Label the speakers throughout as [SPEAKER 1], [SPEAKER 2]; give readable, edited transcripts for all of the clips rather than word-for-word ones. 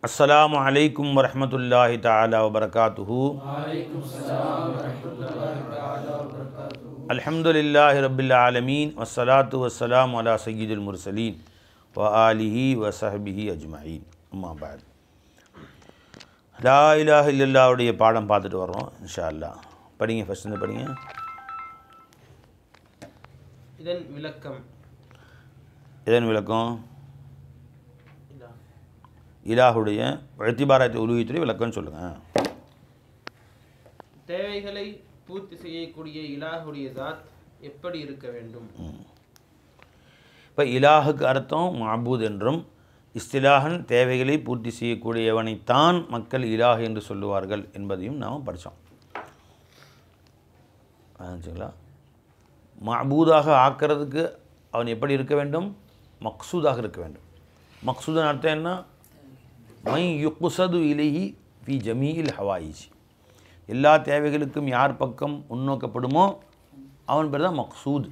[SPEAKER 1] अस्सलामु अलैकुम वरहमतुल्लाहि ताला वबरकातुहु। अल्हम्दुलिल्लाहि रब्बिल आलमीन वस्सलातु वस्सलामु अला सय्यिदिल मुरसलीन व आलिहि व सहबिहि अजमईन। अम्मा बाद, லா இலாஹ இல்லல்லாஹ்வுடைய பாடம் பார்த்துட்டு வரோம் இன்ஷா அல்லாஹ். படிங்க, ஃபர்ஸ்ட் இருந்து படிங்க.
[SPEAKER 2] இதன் விளக்கம்
[SPEAKER 1] இலாஹுடைய இத்திபாரத் உலூஹியத்துடைய விளக்கம் சொல்லுங்கள்.
[SPEAKER 2] தேவைகளை பூர்த்தி செய்யக்கூடிய இலாஹுடைய ஜாத் எப்படி இருக்க வேண்டும்?
[SPEAKER 1] இப்போ இலாஹுக்கு அர்த்தம் மஅபூத் என்றும், இஸ்திலாஹன் தேவைகளை பூர்த்தி செய்யக்கூடியவனைத்தான் மக்கள் இலாஹ் என்று சொல்லுவார்கள் என்பதையும் நாம் படித்தோம். ஆச்சுங்களா? மஅபூதாக ஆக்கிறதுக்கு அவன் எப்படி இருக்க வேண்டும்? மக்சூதாக இருக்க வேண்டும். மக்சூதன் அர்த்தம் என்ன? மை யுக்ஸது இலைஹி ஃபி ஜமீஇல் ஹவாயிஜ், எல்லா தேவைகளுக்கும் யார் பக்கம் முன்னோக்கப்படுமோ அவன் பேர் தான் மக்சூத்.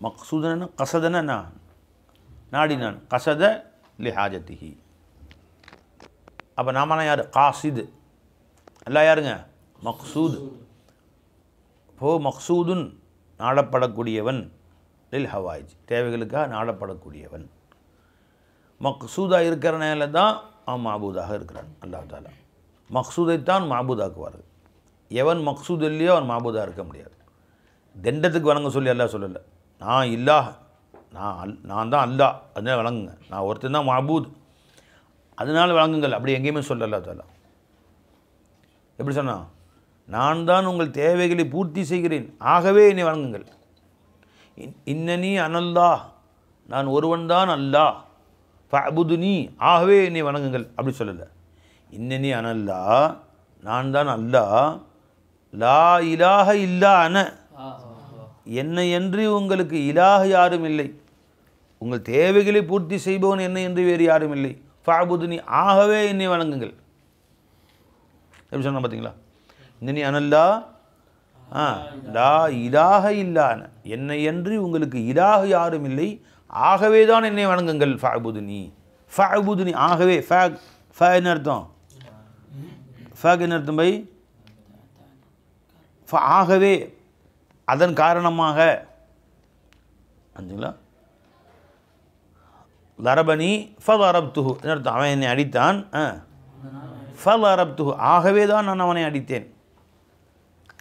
[SPEAKER 1] மக்சூதன கசதன நாடினான், கசத லி ஹாஜத்திஹி. அப்போ நாமனா யார்? காசிது. அல்லா யாருங்க? மக்சூத். இப்போ மக்சூதுன் நாடப்படக்கூடியவன், லில் ஹவாயிஜ் தேவைகளுக்காக நாடப்படக்கூடியவன். மக்சூதாக இருக்கிறனால தான் அவன் மஅபூதாக இருக்கிறான். அல்லாஹ் தஆலா மக்சூதைத்தான் மஅபூதாக்குவார்கள். எவன் மக்சூத் இல்லையோ அவன் மஅபூதாக இருக்க முடியாது. தண்டத்துக்கு வணங்க சொல்லி அல்லாஹ் சொல்லலை. நான் இல்லாஹ், நான் தான் அல்லாஹ், அதனால் வணங்குங்க. நான் ஒருத்தன் தான் மஅபூத், அதனால் வணங்குங்கள், அப்படி எங்கேயுமே சொல்ல அல்லாஹ் தஆலா. எப்படி சொன்னான்? நான் தான் உங்கள் தேவைகளை பூர்த்தி செய்கிறேன், ஆகவே என்னை வணங்குங்கள். இன்னனி அனல்லாஹ், நான் ஒருவன் தான் அல்லாஹ், ஃபஅபுதுனி ஆகவே என்னை வணங்குங்கள், அப்படி சொல்லலை. இன்னனி அனல்லாஹ், நான் தான் அல்லாஹ், லா இலாஹ இல்லா அன, என்னை என்று உங்களுக்கு இலாஹ் யாரும் இல்லை, உங்கள் தேவைகளை பூர்த்தி செய்பவன் என்னை என்று வேறு யாரும் இல்லை, ஃபஅபுதுனி ஆகவே என்னை வணங்குங்கள். எப்படி சொன்ன பார்த்தீங்களா? இன்னனி அனல்லாஹ் லா இலாஹ இல்லா அன, என்னை என்று உங்களுக்கு இலாஹ் யாரும் இல்லை, ஆகவே தான் என்னை வணங்குங்கள். ஃபஅபுதுனி, ஃபஅபுதுனி ஆகவே. ஃப என்ன அர்த்தம்? ஃபக்கு என்ன அர்த்தம் பை? ஆகவே, அதன் காரணமாக. அஞ்சுங்களா? லரபனி ஃபலரப்துஹு என்ன அர்த்தம்? அவன் என்னை அடித்தான். ஃபலரப்துஹு ஆகவே தான் நான் அவனை அடித்தேன்.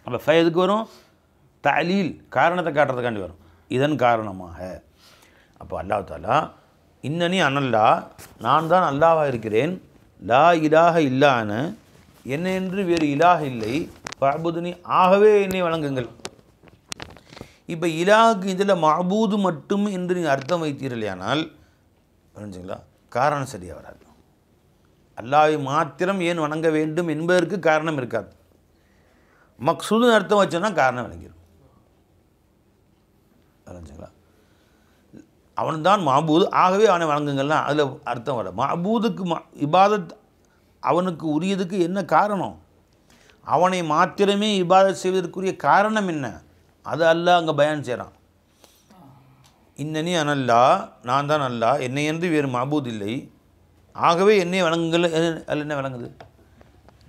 [SPEAKER 1] அப்போ ஃப எதுக்கு வரும்? தலீல், காரணத்தை காட்டுறதுக்காண்டி வரும். இதன் காரணமாக. அப்போ அல்லாஹ் தஆலா இன்னனி அனல்லா, நான் தான் அல்லாஹ்வாக இருக்கிறேன், லா இலாஹ இல்லா அன, என்னை என்று வேறு இலாஹ் இல்லை, ஃபஅபுதுனி ஆகவே என்னை வணங்குங்கள். இப்போ இலாஹுக்கு இதில் மஅபூது மட்டும் என்று நீங்கள் அர்த்தம் வைத்தீர்களானால் புரிஞ்சுங்களா, காரணம் சரியாக வராது. அல்லாஹ்வை மாத்திரம் ஏன் வணங்க வேண்டும் என்பதற்கு காரணம் இருக்காது. மக்சூதுன்னு அர்த்தம் வச்சோன்னா காரணம் விளங்கிடும். புரிஞ்சுங்களா? அவன் தான் மஅபூத், ஆகவே அவனை வணங்குங்கள்லாம் அதில் அர்த்தம் வர. மஅபூதுக்கு இபாதத் அவனுக்கு உரியதுக்கு என்ன காரணம்? அவனை மாத்திரமே இபாதத் செய்வதற்குரிய காரணம் என்ன? அது அல்லாஹ் அங்கே பயான் செய்கிறான். இன்னனி அனல்லா, நான் தான் அல்லாஹ், என்னை என்று வேறு மஅபூத் இல்லை, ஆகவே என்னை வணங்குங்கள். அதில் என்ன வணங்குது?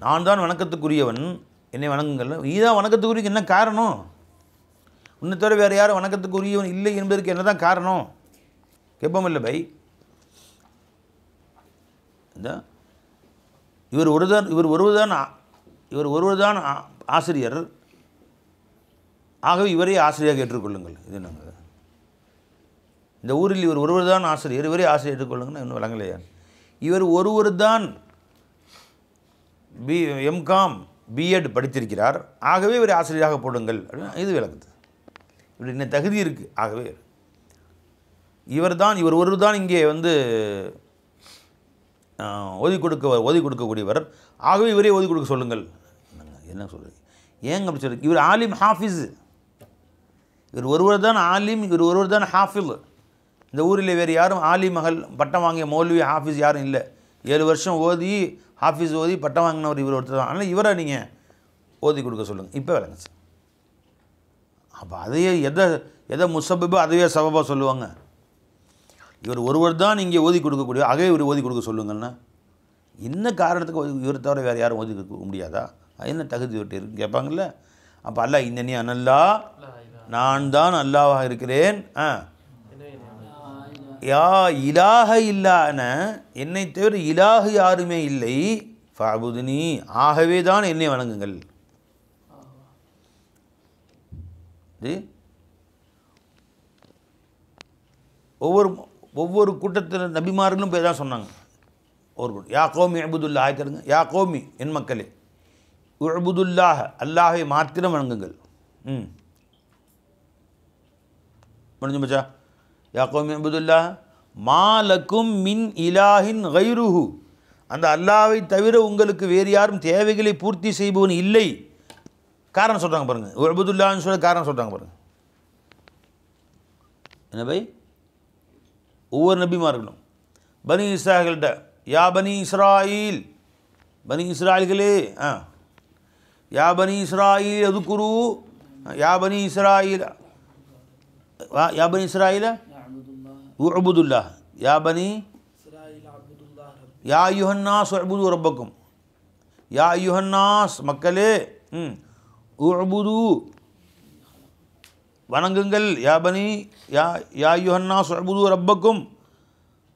[SPEAKER 1] நான் தான் வணக்கத்துக்குரியவன், என்னை வணங்குங்கள். இதுதான் வணக்கத்துக்குரிய என்ன காரணம்? உன்னை தவிர வேறு யாரும் வணக்கத்துக்குரியவன் இல்லை என்பதற்கு என்ன தான் காரணம்? கேட்போம் இல்லை பை? இவர் ஒருவர் தான் ஆசிரியர், ஆகவே இவரே ஆசிரியராக ஏற்றுக்கொள்ளுங்கள். இது நாங்கள் இந்த ஊரில் இவர் ஒருவர் தான் ஆசிரியர், இவரே ஆசிரியர் ஏற்றுக்கொள்ளுங்கன்னா இன்னும் விளங்கலையா? இவர் ஒருவர் தான் எம்காம் பிஎட் படித்திருக்கிறார், ஆகவே இவர் ஆசிரியராக போடுங்கள் அப்படின்னா இது விளக்குது. இப்படி என்ன தகுதி இருக்குது, ஆகவே இவர் ஒருவர் தான் இங்கே ஓதி கொடுக்கக்கூடியவர், ஆகவே இவரே ஓதி கொடுக்க சொல்லுங்கள். என்ன சொல்கிறது? ஏங்க அப்படி சொல்லுங்க? இவர் ஆலிம் ஹாஃபிஸ், இவர் ஒருவர் தான் ஆலிம், இவர் ஒருவர் தான் ஹாஃபில். இந்த ஊரில் வேறு யாரும் ஆலிம் மகள் பட்டம் வாங்கிய மௌல்வி ஹாஃபிஸ் யாரும் இல்லை. 7 வருஷம் ஓதி ஹாஃபிஸ் ஓதி பட்டம் வாங்கினவர் இவர் ஒருத்தர் தான். ஆனால் இவரை நீங்கள் ஓதி கொடுக்க சொல்லுங்கள். இப்போ விளங்குச்சு. அப்போ அதையே எதை முசப்பபோ அதையே சபபாக சொல்லுவாங்க. இவர் ஒருவர் தான் இங்கே ஓதி கொடுக்கக்கூடிய, ஆகவே இவர் ஓதி கொடுக்க சொல்லுங்கள்னா என்ன காரணத்துக்கு இவரை தவிர வேறு யாரும் ஒதுக்க முடியாதா? என்ன தகுதி விட்டு இருக்கு கேட்பாங்கள்ல. அப்போ அல்லாஹ் இன்னனி அனல்லா, நான் தான் அல்லாஹ்வாக இருக்கிறேன். யா இலாஹ இல்லான, என்னை தவிர இலாஹு யாருமே இல்லை. ஃபஅபுதுனி, ஆகவே தான் என்னை வணங்குங்கள். ஒவ்வொரு கூட்டத்தில் நபிமார்களும் போய் தான் சொன்னாங்க. யா கௌமி அபுதுல்லா ஆய்க்கிறங்க, யா கௌமி என் மக்களே, உஅபுதுல்லாஹ அல்லாஹை மாத்திரம் வணங்குங்கள். முடிஞ்சு மச்சா. யா கௌமி அபுதுல்லாஹ மாலக்கும் மின் இலாஹின் கைருஹு, அந்த அல்லாஹ்வை தவிர உங்களுக்கு வேறு யாரும் தேவைகளை பூர்த்தி செய்பவன் இல்லை. காரணம் சொல்கிறாங்க பாருங்கள். உஅபுதுல்லாஹ்னு சொல்ல காரணம் சொல்கிறாங்க பாருங்கள். என்ன பை? ஒவ்வொரு நபிமார்களும் பனி இஸ்ராயல்கிட்ட, யா பனி இஸ்ராயில், பனி இஸ்ராயல்களே, யா பனி இஸ்ராயில் அதுக்குரு, யா பனி இஸ்ராயில், யா பனி இஸ்ராயில் உஅபுதுல்லாஹ், யா பனி யா அய்யுஹன்னாஸ் உஅபுது ரப்பக்கும், யா அய்யுஹன்னாஸ் மக்களே உஅபுது வணங்குங்கள், யா பனி யா யா அய்யுஹன்னாஸ் உஅபுது ரப்பக்கும்,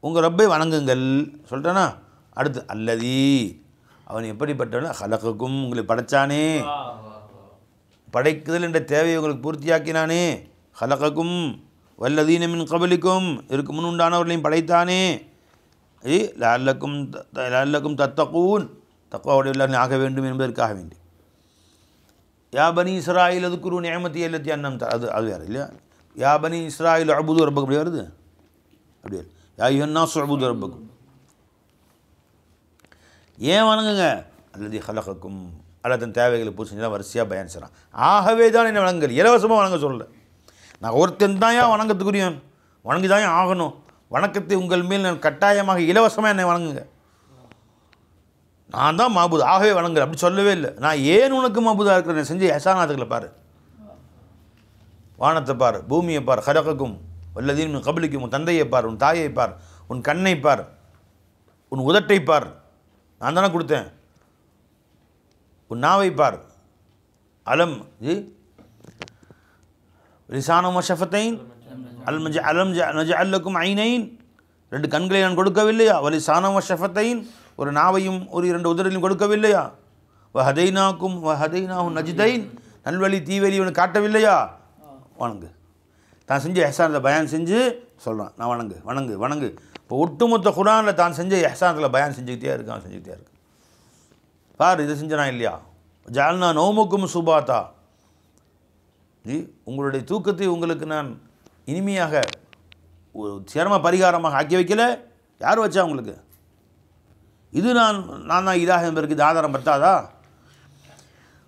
[SPEAKER 1] உங்கள் ரப்பை வணங்குங்கள் சொல்லிட்டேனா. அடுத்து அல்லதி, அவன் எப்படிப்பட்டவன், ஹலகக்கும் உங்களை படைச்சானே, படைக்குதல் என்ற தேவையை உங்களுக்கு பூர்த்தியாக்கினானே. ஹலகக்கும் வல்லதீன மின் கபலிக்கும், இதுக்கு முன் உண்டானவர்களையும் படைத்தானே. லஅல்லக்கும் தத்தகூன், தக்வாவுடையவர்களாக ஆக வேண்டும் என்பதற்காக வேண்டி. யா பனி இஸ்ராயில் அதுக்குரு நிஅமதி அல்லத்தி அன்னம், அது வேறு இல்லையா. யா பனி இஸ்ராயில் அபுது ரப்பக்கும் அப்படி வருது, அப்படி வருது. யா அய்யுஹன்னாஸ் உஅபுது ரப்பக்கும், ஏன் வணங்குங்க, அல்லதி ஹலகக்கும், அல்ல தன் தேவைகளை பூர்த்தி செஞ்சு தான் வரிசையாக பயன் செய்கிறான். ஆகவே தான் என்ன வணங்குங்கள், இலவசமாக வணங்க சொல்லலை. நான் ஒருத்தன் தான் ஏன் வணங்கத்துக்குரியவன், வணங்கி தான் ஏன் ஆகணும், வணக்கத்தை உங்கள் மேல் நான் கட்டாயமாக இலவசமாக என்னை வணங்குங்க, நான் தான் மாபூது ஆகவே வணங்குறேன் அப்படி சொல்லவே இல்லை. நான் ஏன் உனக்கு மாபூதாக இருக்கிறேன், செஞ்ச எஹ்சானாத்துக்களை பாரு, வானத்தை பார், பூமியை பார், ஹலகக்கும் வல்லதீன் மின் கபலிக்கும், உன் தந்தையை பார், உன் தாயை பார், உன் கண்ணை பார், உன் உதட்டை பார், நான் தானே கொடுத்தேன், உன் நாவை பார், அலம் லிசானம் ஷஃபத்தைன் அலம் நஜஅல்லக்கும் ஐனைன், ரெண்டு கண்களை நான் கொடுக்கவில்லையா, வலிசானம் ஷஃபத்தைன், ஒரு நாவையும் ஒரு இரண்டு உதரலையும் கொடுக்கவில்லையா, வஹதைனாக்கும் வஹதைனாஹு நஜ்தைன், நல்வழி தீவழி இவனை காட்டவில்லையா, வணங்கு. தான் செஞ்ச எஹ்சானத்தை பயான் செஞ்சு சொல்கிறான், நான் வணங்கு வணங்கு வணங்கு. இப்போ ஒட்டுமொத்த குர்ஆனில் தான் செஞ்ச எஹ்சானத்தில் பயான் செஞ்சுக்கிட்டே இருக்கான், செஞ்சுக்கிட்டே இருக்கு. பார் இதை செஞ்சனா இல்லையா. ஜஅல்னா நௌமக்கும் சுபாத்தா, உங்களுடைய தூக்கத்தை உங்களுக்கு நான் இனிமையாக சிரம பரிகாரமாக ஆக்கி வைக்கல, யார் வச்சா உங்களுக்கு? இது நான் தான் இலாஹ் என்பதற்கு இது ஆதாரம் பத்தாதா?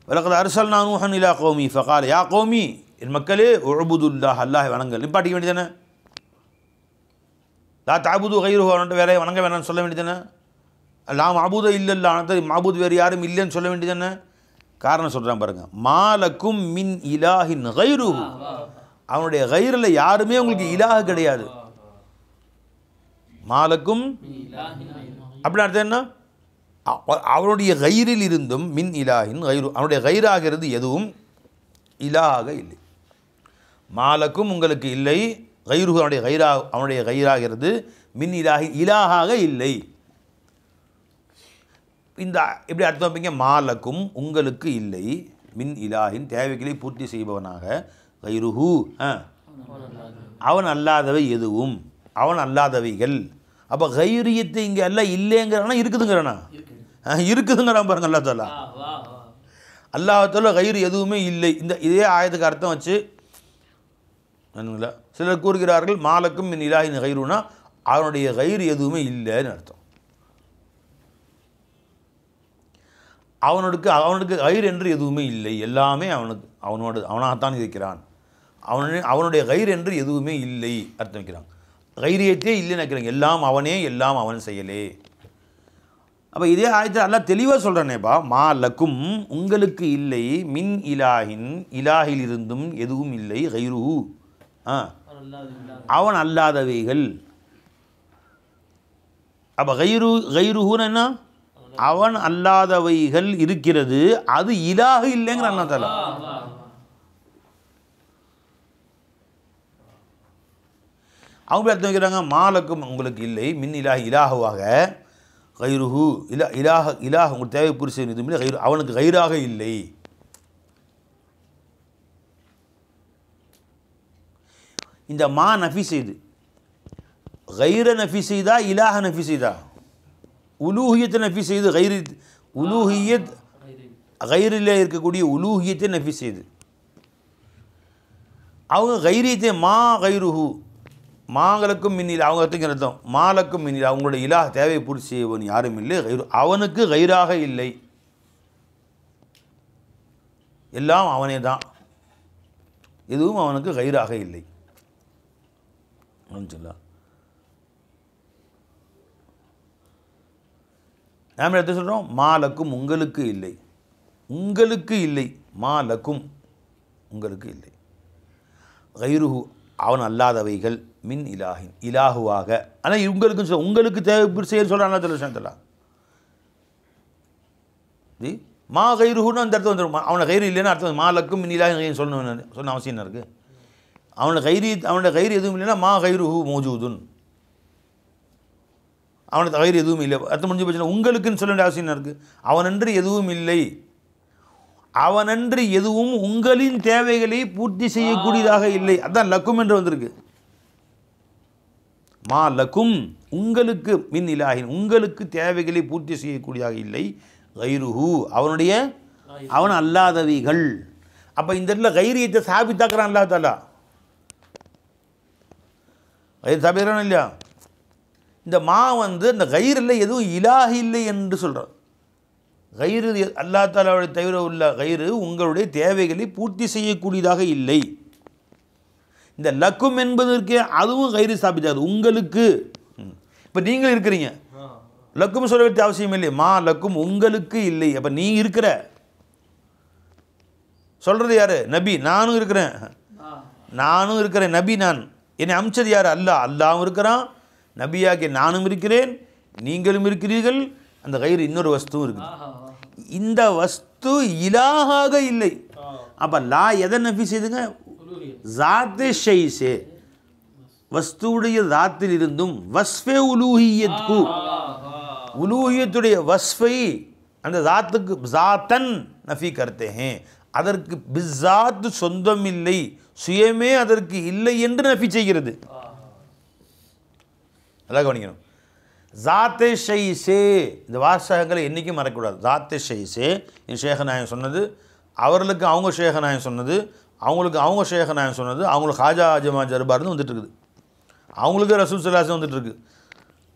[SPEAKER 1] வலகத் அர்சல்னா நூஹன் இலா கௌமி ஃபகால யா கௌமி, என் மக்களே உஅபுதுல்லாஹ் அல்லாஹ் வணங்கல். நிப்பாட்டிக்க வேண்டியதானே. லா தஅபுது கைருஹு, அவன்கிட்ட வேற வணங்க வேணாம்னு சொல்ல வேண்டியதானே. லா மஅபூத இல்லல்லா, அவன்கிட்ட மஅபூத் வேறு யாரும் இல்லைன்னு சொல்ல வேண்டியதானே. காரணம் சொல்கிறான் பாருங்கள். மாலக்கும் மின் இலாஹின் கைருஹு, அவனுடைய கைரில் யாருமே உங்களுக்கு இலாஹ் கிடையாது. மாலக்கும் அப்படி அர்த்தம் என்ன, அவனுடைய கைரில் இருந்தும் மின் இலாஹின் கைரு, அவனுடைய கைராகிறது எதுவும் இலாஹாக இல்லை. மாலக்கும் உங்களுக்கு இல்லை, கைருஹு அவனுடைய கைராகிறது, மின் இலாஹி இலாஹாக இல்லை. இந்த எப்படி அர்த்தம் வைப்பீங்க, மாலக்கும் உங்களுக்கு இல்லை, மின் இலாஹின் தேவைகளை பூர்த்தி செய்பவனாக, கைருஹு அவன் அல்லாதவை எதுவும், அவன் அல்லாதவைகள். அப்போ கைரியத்தை இங்கே எல்லாம் இல்லைங்கிறானா இருக்குதுங்கிறானா, இருக்குதுங்கிறான் பாருங்க. அல்லா தாலா அல்லாஹ்தாலா கைரு எதுவுமே இல்லை. இதே ஆயத்துக்கு அர்த்தம் வச்சு சிலர் கூறுகிறார்கள், மாலக்கும் மின் இலாஹின் கைருனா அவனுடைய கைரு எதுவுமே இல்லைன்னு அர்த்தம். அவனுக்கு கைர் என்று எதுவுமே இல்லை, எல்லாமே அவனாகத்தான் இருக்கிறான். அவனுடைய கைர் என்று எதுவுமே இல்லை அர்த்தம் வைக்கிறான். கைரியத்தே இல்லைன்னு நினைக்கிறாங்க, எல்லாம் அவனே, எல்லாம் அவன் செயலே. அப்போ இதே ஆயத்தில் அல்லாஹ் தெளிவாக சொல்கிறானேப்பா, மாலக்கும் உங்களுக்கு இல்லை, மின் இலாஹின் இலாஹில் இருந்தும் எதுவும் இல்லை, கைருஹு அவன் அல்லாதவைகள். அப்போ கைருஹுன்னு என்ன, அவன் அல்லாதவைகள் இருக்கிறது, அது இலாஹு இல்லைங்கிற அல்லாஹ் தஆலா. அவங்க அர்த்தம் வைக்கிறாங்க, மாலக்கும் உங்களுக்கு இல்லை, மின் இலாஹ் இலாஹுவாக, கைருஹு இலாஹ் உங்களுக்கு தேவை பூர்த்தி செய்வது எதுவும் இல்லை, கைரு அவனுக்கு கைராக இல்லை. இந்த மா நஃபி செய்து கைர நஃபி செய்தா இலாஹ நஃபி செய்தா? உலூஹியத்தை நஃபி செய்து கைரி உலூஹியத் கைரில் இருக்கக்கூடிய உலூஹியத்தை நஃபி செய்து அவங்க கைரியத்தை மா கைருஹு மாங்களுக்கும் மின்னில் அவங்க அர்த்தம் மாலக்கும் மின்னில் அவங்களோட இலாஹ் தேவை பூர்த்தி செய்வன் யாரும் இல்லை, கைரு அவனுக்கு கைராக இல்லை, எல்லாம் அவனே தான், எதுவும் அவனுக்கு கைராக இல்லை. சொல்லலாம் நாம் எடுத்து சொல்கிறோம், மாலக்கும் உங்களுக்கு இல்லை, உங்களுக்கு இல்லை, மாலக்கும் உங்களுக்கு இல்லை, கைருஹு அவன் அல்லாதவைகள், மின் இலாஹின் இலாஹுவாக. ஆனால் உங்களுக்கு உங்களுக்கு தேவை செய்ய சொல்கிறான் சொல்லலாம். ஜி மா கைருஹுன்னு அந்த அர்த்தம் வந்துடும். அவனை கைரு இல்லைன்னா அர்த்தம் மாலக்கும் மின் இலாஹின் சொன்ன அவசியம் என்ன இருக்குது? அவனோட கைரு எதுவும் இல்லைன்னா மா கைருஹு மௌஜூதுன், அவனோட கைரு எதுவும் இல்லை அர்த்தம் முடிஞ்சு போச்சுன்னா உங்களுக்குன்னு சொல்ல வேண்டிய அவசியம் என்ன இருக்குது? அவனன்று எதுவும் இல்லை, அவனன்று எதுவும் உங்களின் தேவைகளை பூர்த்தி செய்யக்கூடியதாக இல்லை, அதான் லக்கும் என்று வந்திருக்கு. மா லக்கும் உங்களுக்கு, மின் இலாஹின் உங்களுக்கு தேவைகளை பூர்த்தி செய்யக்கூடியதாக இல்லை, கைருஹு அவன் அல்லாதவைகள். அப்போ இந்த இடத்துல கைரியத்தை சாபித்தாக்குறான் அல்லாஹ் தஆலா. கைர் சாபிக்கிறான் இல்லையா? இந்த மா அந்த கைரில் எதுவும் இலாஹ் இல்லை என்று சொல்கிறான். கைரு அல்லாஹ் தஆலாவுடைய தவிர உள்ள கைரு உங்களுடைய தேவைகளை பூர்த்தி செய்யக்கூடியதாக இல்லை. இந்த லக்கும் என்பதற்கு அதுவும் கைரு ஸ்தாபித்தாது உங்களுக்கு. இப்போ நீங்கள் இருக்கிறீங்க, லக்கும் சொல்ல வேண்டிய அவசியம் இல்லை, மா லக்கும் உங்களுக்கு இல்லை. அப்போ நீ இருக்கிற சொல்கிறது யார்? நபி. நானும் இருக்கிறேன் நபி. நான் என்னை அமிச்சது யார்? அல்லாஹ். அல்லாவும் இருக்கிறான், நபியாகிய நானும் இருக்கிறேன், நீங்களும் இருக்கிறீர்கள். அந்த கைரு இன்னொரு வஸ்துவும் இருக்குது. இந்த வஸ்து இலாஹாக இல்லை. அப்போ லா எதை நஃபி செய்துங்க? ஜாத்தே ஷைஸே வஸ்துவுடைய ஜாத்தில் இருந்தும் வஸ்ஃபே உலூஹியத்கு உலூஹியத்துடைய வஸ்ஃபை அந்த ஜாத்துக்கு ஜாத்தன் நஃபி கர்த்தே ஹே, அதற்கு பிஸாத் சொந்தம் இல்லை, சுயமே அதற்கு இல்லை என்று நஃபி செய்கிறது. அதான் கவனிக்கணும். ஜாத்தே ஷைஸே இந்த வாசகங்களை என்றைக்கும் மறக்கக்கூடாது. ஜாத்தே ஷைஸே என் ஷேகநாயகம் சொன்னது, அவர்களுக்கு அவங்க ஷேகநாயகம் சொன்னது, அவங்களுக்கு அவங்க ஷேகநாயகம் சொன்னது, அவங்களுக்கு ஹாஜா ஜமா ஜர்பார்னு வந்துட்டுருக்குது, அவங்களுக்கு ரசூல் ஸல்லல்லாஹு வந்துட்டுருக்கு.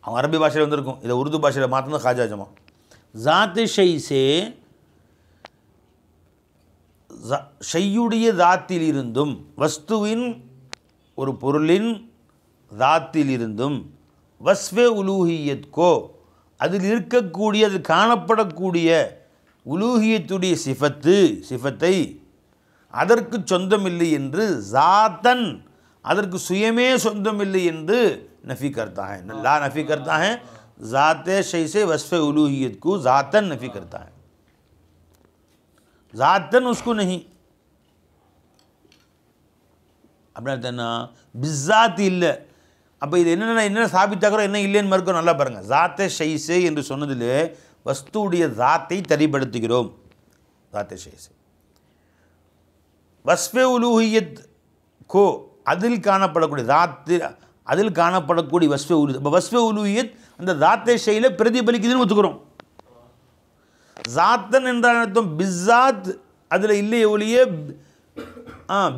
[SPEAKER 1] அவங்க அரபி பாஷையில் வந்திருக்கும், இதை உருது பாஷையில் மாற்றினது ஹாஜா ஜமா. ஜாத்தே ஷைஸே ஷையுடைய தாத்தில் இருந்தும் வஸ்துவின் ஒரு பொருளின் தாத்தில் இருந்தும் வஸ்வே உலூஹியத்கோ அதில் இருக்கக்கூடிய அதில் காணப்படக்கூடிய உலூஹியத்துடைய சிஃபத்தை அதற்கு சொந்தமில்லை என்று ஜாத்தன் அதற்கு சுயமே சொந்தமில்லை என்று नफ़ी करता है. ला नफ़ी करता है ज़ाते शय से वस्फ़ उलूहियत को ज़ातन नफ़ी करता है, ज़ातन उसको नहीं. அப்படின்னா பிஸாத் இல்லை. அப்போ இது என்ன சாபித்தாக்கிறோம், என்ன இல்லைன்னு மறுக்கிறோம். நல்லா பாருங்கள், ஜாத்தே ஷைஸே என்று சொன்னதில் வஸ்துவுடைய ஜாத்தை தரிப்படுத்துகிறோம். ஜாத்தே ஷைஸே வஸ்ஃபே உலூஹியத் கோ அதில் காணப்படக்கூடிய ஜாத்து அதில் காணப்படக்கூடிய வஸ்ஃபே உலூ இப்போ வஸ்ஃபே உலூஹியத் அந்த ஜாத்தே ஷையில் பிரதிபலிக்குதுன்னு ஒத்துக்கிறோம். ஜாத்தன் என்ற அர்த்தம் பிஸாத் அதில் இல்லையே ஒழிய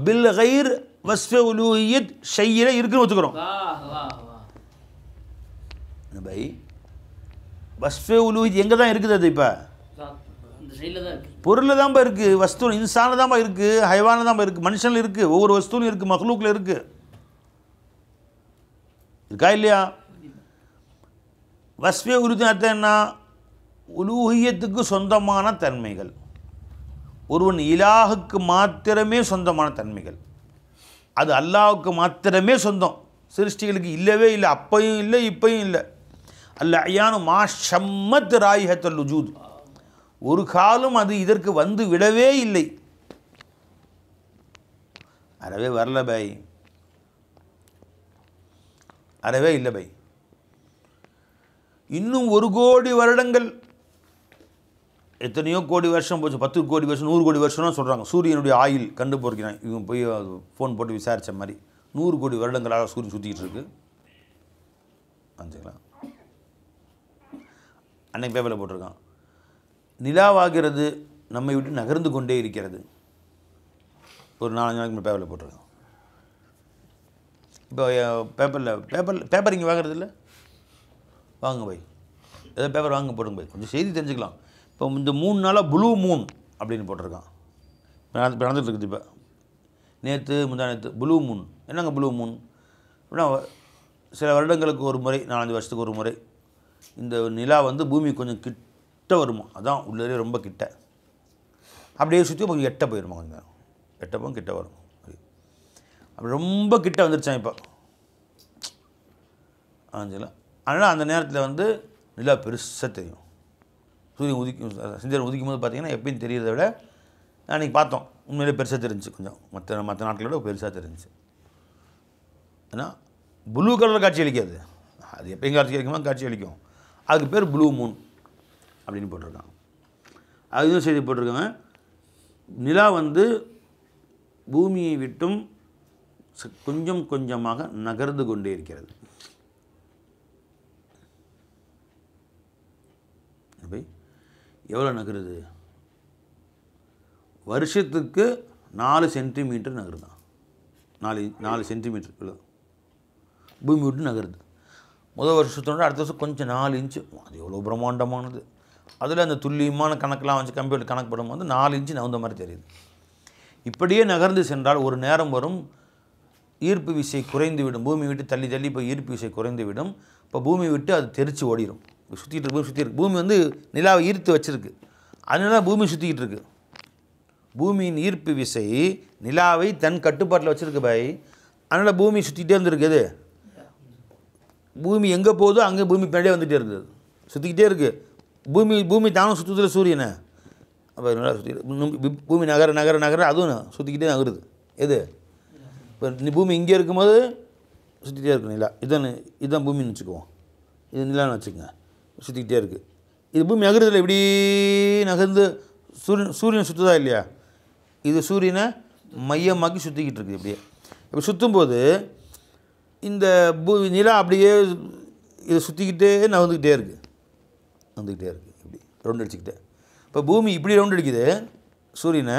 [SPEAKER 1] பில் கைர் வஸ்ஃபே உலூஹியத் ஷையில இருக்குன்னு ஒத்துக்கிறோம். பை வஸ்ஃபே உலூஹியத் எங்கே தான் இருக்குது? அது இப்போ பொருளில் தான்ப்பா இருக்குது, வஸ்து இன்சானில் தான்ப்பா இருக்குது, ஹைவானில் தான்ப்பா இருக்குது, மனுஷனில் இருக்குது, ஒவ்வொரு வஸ்துவிலும் இருக்குது, மக்லூக்கில் இருக்குது. இருக்கா இல்லையா? வஸ்ஃபே உலூஹியத் அர்த்தம் என்ன? உலூஹியத்துக்கு சொந்தமான தன்மைகள், ஒருவன் இலாஹுக்கு மாத்திரமே சொந்தமான தன்மைகள், அது அல்லாஹுக்கு மாத்திரமே சொந்தம், சிருஷ்டிகளுக்கு இல்லவே இல்லை, அப்பையும் இல்லை இப்பையும் இல்லை. அல்ல ஐயானு மா ஷம்மத் ராயிஹத்தல் லுஜூத், ஒரு காலம் அது இதற்கு வந்து விடவே இல்லை. அறவே வரல பை, அறவே இல்லை பை. இன்னும் 1 கோடி வருடங்கள், எத்தனையோ கோடி வருஷம் போச்சு, 10 கோடி வருஷம் 100 கோடி வருஷம்னு சொல்கிறாங்க. சூரியனுடைய ஆயில் கண்டுபிடிக்கிறான். இவங்க போய் ஃபோன் போட்டு விசாரித்த மாதிரி 100 கோடி வருடங்களாக சூரியன் சுற்றிக்கிட்டு இருக்கு. வந்துங்களா, அன்னைக்கு பேப்பரில் போட்டிருக்கான், நிலாவாகிறது நம்மை விட்டு நகர்ந்து கொண்டே இருக்கிறது. ஒரு 4 நாளைக்கு மேலே பேப்பரில் போட்டிருக்கான். இப்போ பேப்பர் இங்கே வாங்குறது இல்லை, வாங்க பை, ஏதாவது பேப்பர் வாங்க போடுங்க பை, கொஞ்சம் செய்தி தெரிஞ்சுக்கலாம். இப்போ இந்த 3 நாளாக ப்ளூ மூன் அப்படின்னு போட்டிருக்கான். நடந்துட்டு இருக்குது. இப்போ நேற்று முந்தா நேற்று ப்ளூ மூன். என்னங்க ப்ளூ மூன் அப்படின்னா, சில வருடங்களுக்கு ஒரு முறை, 4-5 வருஷத்துக்கு ஒரு முறை இந்த நிலா வந்து பூமி கொஞ்சம் கிட்ட வருமா, அதான் உள்ளே ரொம்ப கிட்ட, அப்படியே சுற்றி கொஞ்சம் எட்ட போயிடுமா, கொஞ்சம் எட்டப்போ கிட்ட வரும். அப்படி ரொம்ப கிட்ட வந்துருச்சான் இப்போ ஆஞ்சல. அதனால் அந்த நேரத்தில் வந்து நிலா பெருசாக தெரியும். சூரியன் உதிக்கும், சந்திரன் உதிக்கும் போது பார்த்திங்கன்னா எப்பயும் தெரிகிறத விட அன்றைக்கி பார்த்தோம், உண்மையிலே பெருசாக தெரிஞ்சிச்சு. கொஞ்சம் மற்ற நாட்களோட பெருசாக தெரிஞ்சிச்சு. ஏன்னா ப்ளூ கலரில் காட்சி அளிக்காது, அது எப்பயும் காட்சி அளிக்குமா காட்சி அளிக்கும். அதுக்கு பேர் ப்ளூ மூன் அப்படின்னு போட்டிருக்காங்க. அதுவும் செய்தி போட்டிருக்காங்க, நிலா வந்து பூமியை விட்டும் கொஞ்சம் கொஞ்சமாக நகர்ந்து கொண்டே இருக்கிறது. எவ்வளோ நகருது? வருஷத்துக்கு 4 சென்டிமீட்டர் நகருதான். 4 சென்டிமீட்டர் இவ்வளோ பூமி விட்டு நகருது. முதல் வருஷத்தோட அடுத்த வருஷம் கொஞ்சம் 4 இன்ச்சு. அது எவ்வளோ பிரம்மாண்டமானது. அதில் அந்த துல்லியமான கணக்கெலாம் வச்சு கம்ப்யூட்டர் கணக்கு போடும்போது 4 இன்ச்சு நகர்ந்த மாதிரி தெரியுது. இப்படியே நகர்ந்து சென்றால் ஒரு நேரம் வரும், ஈர்ப்பு விசை குறைந்து விடும். பூமி விட்டு தள்ளி தள்ளி இப்போ ஈர்ப்பு விசை குறைந்து விடும். இப்போ பூமி விட்டு அது தெரிச்சு ஓடிடும். சுற்றிட்டு இருக்கு. பூமி வந்து நிலாவை ஈர்த்து வச்சுருக்கு, அதனால பூமி சுற்றிக்கிட்டு இருக்கு. பூமியின் ஈர்ப்பு விசை நிலாவை தன் கட்டுப்பாட்டில் வச்சுருக்கு பாய். அதனால் பூமி சுற்றிக்கிட்டே இருந்துருக்குது. பூமி எங்கே போகுதோ அங்கே பூமி பின்னாடியே வந்துகிட்டே இருக்குது, சுற்றிக்கிட்டே இருக்குது. பூமி தானும் சுற்றுதில் சூரியனை. அப்போ நல்லா சுற்றி பூமி நகர நகர நகர அதுவும் சுற்றிக்கிட்டே நகருது. எது இப்போ பூமி இங்கே இருக்கும்போது சுற்றிக்கிட்டே இருக்கு நிலா. இதுதான் பூமின்னு வச்சுக்குவோம், இது நிலான்னு வச்சுக்கோங்க, சுற்றிக்கிட்டே இருக்குது. இது பூமி நகருதில் எப்படி நகர்ந்து சூரியனை சுற்றுதா இல்லையா? இது சூரியனை மையமாக்கி சுற்றிக்கிட்டு இருக்குது. இப்படியே இப்போ சுற்றும்போது இந்த நிலா அப்படியே இதை சுற்றிக்கிட்டே நகர்ந்துக்கிட்டே இருக்குது, இப்படி ரவுண்ட் அடிச்சுக்கிட்டே. இப்போ பூமி இப்படி ரவுண்ட் அடிக்குது சூரியனை,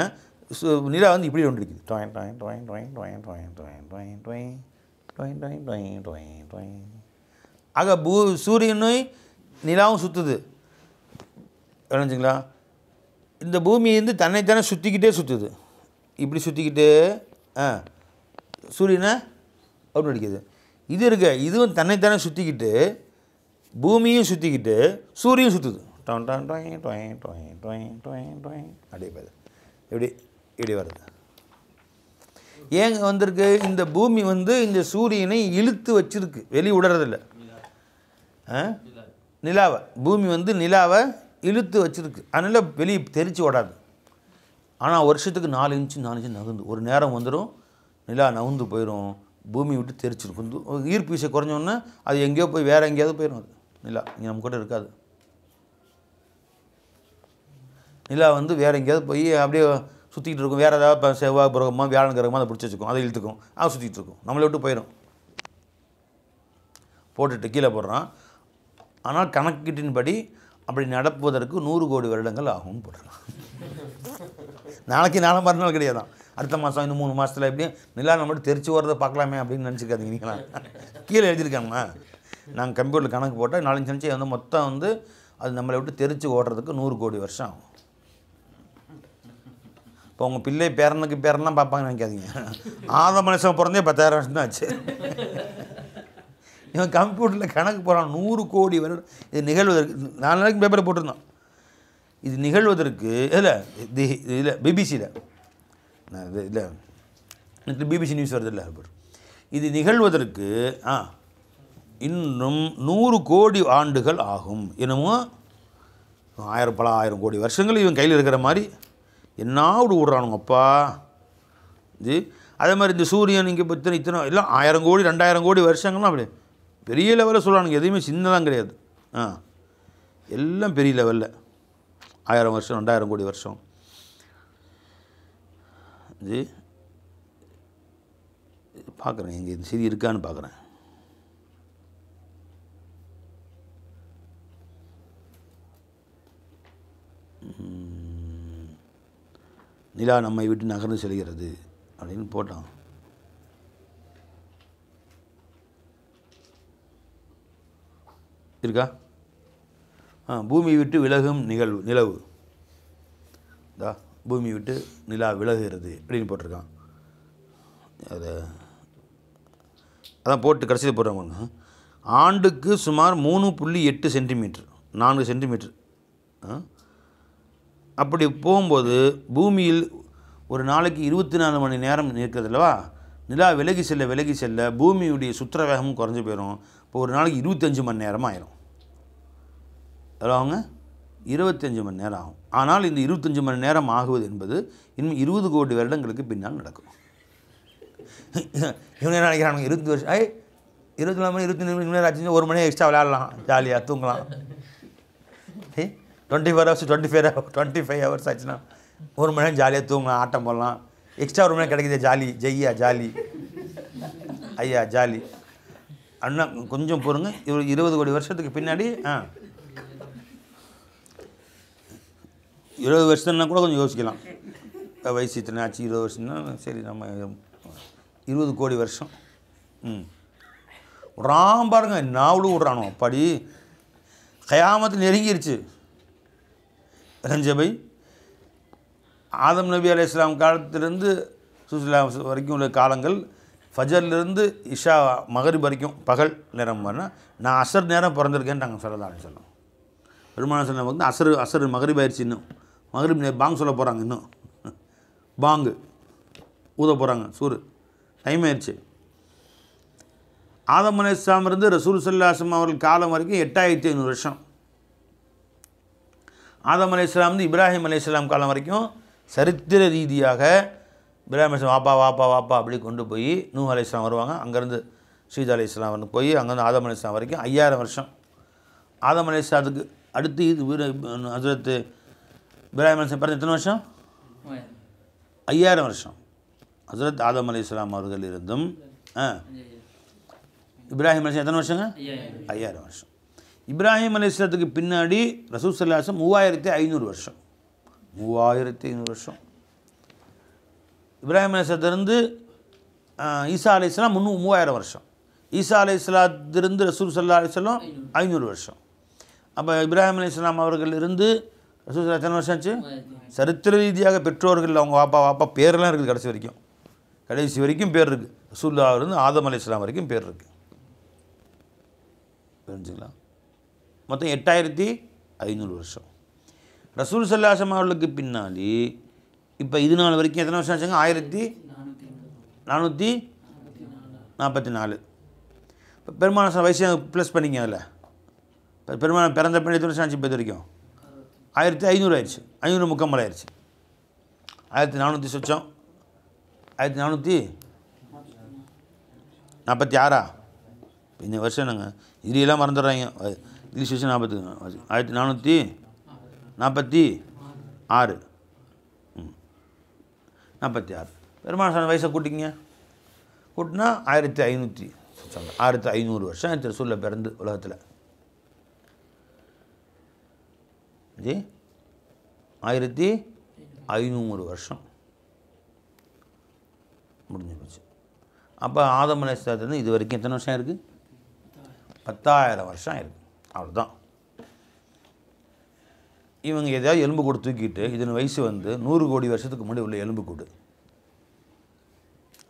[SPEAKER 1] நிலா வந்து இப்படி ரவுண்ட் அடிக்குது. டொயின் டொயின் டொயின் டொயின் டொயின் டொயின் டொயின் டொயின் டொயின் டொயின் டொயின் டொயின் டொயின் டொயின். ஆக சூரியனை நிலாவும் சுற்றுது. நினச்சிங்களா? இந்த பூமி வந்து தன்னைத்தானே சுற்றிக்கிட்டே சுற்றுது, இப்படி சுற்றிக்கிட்டு சூரியனை ரவுண்ட் அடிக்குது. இது இருக்க இதுவும் தன்னைத்தானே சுற்றிக்கிட்டு பூமியும் சுற்றிக்கிட்டு சூரியன் சுற்றுது. டொயின் டொயின் டொயின் டொயின் டொயின் டொயின் டொயின் டொயின் அப்படியே போகுது. இப்படி வருது. ஏங்க வந்திருக்கு? இந்த பூமி வந்து இந்த சூரியனை இழுத்து வச்சிருக்கு, வெளியே விடுறதில்ல. நிலாவை பூமி வந்து நிலாவை இழுத்து வச்சிருக்கு, அதனால் வெளியே தெரிச்சு ஓடாது. ஆனால் வருஷத்துக்கு 4 இன்ச்சு நகர்ந்து ஒரு நேரம் வந்துடும், நிலா நகர்ந்து போயிடும், பூமி விட்டு தெரிச்சிடும். ஈர்ப்பு விசை குறைஞ்சோன்னா அது எங்கேயோ போய் வேறு எங்கேயாவது போயிடும். அது நிலா இங்கே நம்ம கூட இருக்காது. நிலா வந்து வேறு எங்கேயாவது போய் அப்படியே சுற்றிக்கிட்டு இருக்கும். வேறு ஏதாவது செவ்வாய் கிரகமாக வியாழன் கிரகமாக அதை பிடிச்சி வச்சுக்கும், அதை இழுத்துக்கும், அதை சுற்றிக்கிட்டு இருக்கும், நம்மளை விட்டு போயிடும். போட்டுட்டு கீழே போடுறான். ஆனால் கணக்கீட்டின்படி அப்படி நடப்பதற்கு 100 கோடி வருடங்கள் ஆகும்னு போட்டுருக்கான். நாளைக்கு மறுநாள் கிடையாதான், அடுத்த மாதம் இன்னும் 3 மாதத்தில் எப்படியும் நிலா நம்மளுக்கு தெரிச்சு வரதை பார்க்கலாமே அப்படின்னு நினச்சிக்காதீங்க. நீங்களா கீழே எழுதியிருக்காங்கண்ணா, நாங்கள் கம்ப்யூட்டரில் கணக்கு போட்டால் 4 நினச்சி வந்து மொத்தம் வந்து அது நம்மளை விட்டு தெரிச்சு ஓடுறதுக்கு 100 கோடி வருஷம் ஆகும். இப்போ உங்கள் பிள்ளை பேரன்லாம் பார்ப்பாங்கன்னு நினைக்காதீங்க. மனுஷன் பிறந்தே 10,000 வருஷம் தான் ஆச்சு. இவன் கம்ப்யூட்டரில் கணக்கு போகிறான் 100 கோடி வருடம். இது நிகழ்வதற்கு 4 நாளைக்கு பேப்பரில் போட்டிருந்தான். இது நிகழ்வதற்கு இதில் பிபிசியில் பிபிசி நியூஸ் வருது இல்லை, இது நிகழ்வதற்கு இன்னும் 100 கோடி ஆண்டுகள் ஆகும். என்னமோ பல ஆயிரம் கோடி வருஷங்கள் இவன் கையில் இருக்கிற மாதிரி என்ன விடுறானுங்கப்பா இது. அதே மாதிரி இந்த சூரியன் இங்கே இத்தனை எல்லாம் 1000 கோடி 2000 கோடி வருஷங்கள்லாம் அப்படி பெரிய லெவலில் சொல்கிறானுங்க. எதுவுமே சின்னதாக கிடையாது. எல்லாம் பெரிய லெவலில் 1000 வருஷம் 2000 கோடி வருஷம். இது பார்க்குறேன் இங்கே இது சரி இருக்கான்னு பார்க்குறேன். நிலா நம்மை விட்டு நகர்ந்து செல்கிறது அப்படின்னு போட்டான். இருக்கா? பூமியை விட்டு விலகும் நிலவு பூமி விட்டு நிலா விலகுகிறது அப்படின்னு போட்டிருக்கான். அதான் போட்டு கடைசியில் போடுறாங்க. ஆண்டுக்கு சுமார் 3.8 சென்டிமீட்டர் 4 சென்டிமீட்டர். அப்படி போகும்போது பூமியில் ஒரு நாளைக்கு 24 மணி நேரம் இருக்கிறது அல்லவா. நிலா விலகி செல்ல பூமியுடைய சுற்ற வேகமும் குறைஞ்சி போயிடும். இப்போ ஒரு நாளைக்கு 25 மணி நேரமாக ஆயிரும். அதில் அவங்க 25 மணி நேரம் ஆகும். ஆனால் இந்த 25 மணி நேரம் ஆகுவது என்பது இன்னும் 20 கோடி வருடங்களுக்கு பின்னால் நடக்கும். இவங்க என்ன நினைக்கிறாங்க, 20 வருஷம் 24 மணி 25 மணி நேரம் ஆச்சுன்னா 1 மணி எக்ஸ்ட்ரா விளையாடலாம், ஜாலியாக தூங்கலாம். 24 ஹவர்ஸ் 25 ஹவர்ஸ் ஆச்சுன்னா 1 மணி நேரம் ஜாலியாக தூங்கலாம், ஆட்டம் போடலாம். எக்ஸ்ட்ரா 1 மணி நேரம் கிடைக்குது, ஜாலி ஜெய்யா ஜாலி ஐயா ஜாலி. அண்ணா கொஞ்சம் பொறுங்க, 20 கோடி வருஷத்துக்கு பின்னாடி 20 வருஷம்னா கூட கொஞ்சம் யோசிக்கலாம். வயசு இத்தனை ஆச்சு 20 வருஷம்னா சரி, நம்ம 20 கோடி வருஷம் விட்றான் பாருங்க. நாவலு விட்றானோ படி கயாமத்து நெருங்கிருச்சு. ரஞ்சபை ஆதம் நபி அலைஹிஸ்ஸலாம் காலத்திலிருந்து சுஸ்லாம் வரைக்கும் உள்ள காலங்கள், ஃபஜர்லேருந்து இஷா மகரிப் வரைக்கும் பகல் நேரம் வரனா நான் அசர் நேரம் பிறந்திருக்கேன்னு நாங்கள் சொல்லலாம் சொல்லலாம். பெருமான சொன்ன வந்து அசர் மகரிப் ஆயிடுச்சு. இன்னும் மகரிப் பாங்கு சொல்ல போகிறாங்க, இன்னும் பாங்கு ஊத போகிறாங்க, சூரு டைம் ஆயிடுச்சு. ஆதம் அலைஹிஸ்ஸலாம் இருந்து ரசூல் ஸல்லல்லாஹு அலைஹி வஸல்லம் அவர்கள் காலம் வரைக்கும் 8500 வருஷம். ஆதம் அலைஹிஸ்ஸலாம் வந்து இப்ராஹிம் அலைஹிஸ்ஸலாம் காலம் வரைக்கும் சரித்திர ரீதியாக இப்ராஹிம் அலைஹிஸ்ஸலாம் வாப்பா அப்படி கொண்டு போய் நூஹ் அலைஹிஸ்ஸலாம் வருவாங்க. அங்கேருந்து ஷீத் அலைஹிஸ்ஸலாம் வந்து போய் அங்கேருந்து ஆதம் அலைஹிஸ்ஸலாம் வரைக்கும் 5000 வருஷம். ஆதம் அலைஹிஸ்ஸலாத்துக்கு அடுத்து இது ஹஜ்ரத் இப்ராஹிம் அலைஹிஸ்ஸலாம் பிறந்த எத்தனை வருஷம்? 5000 வருஷம். ஹஜ்ரத் ஆதம் அலைஹிஸ்ஸலாம் அவர்கள் இருந்தும் இப்ராஹிம் அலைஹிஸ்ஸலாம் எத்தனை வருஷங்க? 5000 வருஷம். இப்ராஹிம் அலைஹிஸ்ஸலாத்துக்கு பின்னாடி ரசூல் ஸல்லல்லாஹு அலைஹி வஸல்லம் 3500 வருஷம். 3500 வருஷம். இப்ராஹிம் அலைஹிஸ்ஸலாத்திலிருந்து ஈசா அலைஹிஸ்ஸலாம் 3000 வருஷம். ஈசா அலைஹிஸ்ஸலாத்திலிருந்து ரசூல் ஸல்லல்லாஹு அலைஹி வஸல்லம் 500 வருஷம். அப்போ இப்ராஹிம் அலைஹிஸ்ஸலாம் அவர்கள் இருந்து ரசூல் ஸல்லல்லாஹு எத்தனை வருஷம் ஆச்சு? சரித்திர ரீதியாக பெற்றோர்கள் அவங்க வாப்பா பேரெல்லாம் இருக்குது. கடைசி வரைக்கும் பேர் இருக்குது. ரசூலுல்லாஹிலிருந்து ஆதம் அலைஹிஸ்ஸலாம் வரைக்கும் பேர் இருக்குது. புரிஞ்சுக்கலாம். மொத்தம் 8500 வருஷம். ரசூல் ஸல்லல்லாஹு அலைஹி வஸல்லம் அவர்களுக்கு பின்னாடி இப்போ இது நாள் வரைக்கும் எத்தனை வருஷம் ஆச்சுங்க? 1444. இப்போ பெருமான வயசு ப்ளஸ் பண்ணிங்க. அதில் இப்போ பெருமான பிறந்த பின்னாடி எத்தனை வருஷம் ஆச்சு? இப்போ இது வரைக்கும் 1500 ஆயிடுச்சு. 500 முக்கம்மல் ஆயிடுச்சு. 1400 சொச்சம் 1446 இந்த வருஷம் என்னங்க இதெல்லாம் மறந்துடுறாங்க. இங்கிலீஷ் வருஷம் 1446 46. பெருமான வயசை கூட்டிங்க, கூட்டினா 1500 6500 வருஷம் ஆயிரத்தி ரசூலில் பிறந்து உலகத்தில். ஜி 1500 வருஷம் முடிஞ்சு போச்சு. அப்போ ஆதம் அலைஹிஸ்ஸலாத்துலேருந்து இது வரைக்கும் எத்தனை வருஷம் இருக்குது? 10,000 வருஷம் இருக்குது. அவ்வளோதான். இவங்க எதாவது எலும்பு கூடு தூக்கிட்டு இதன் வயசு வந்து 100 கோடி வருஷத்துக்கு முன்னாடி உள்ள எலும்பு கூடு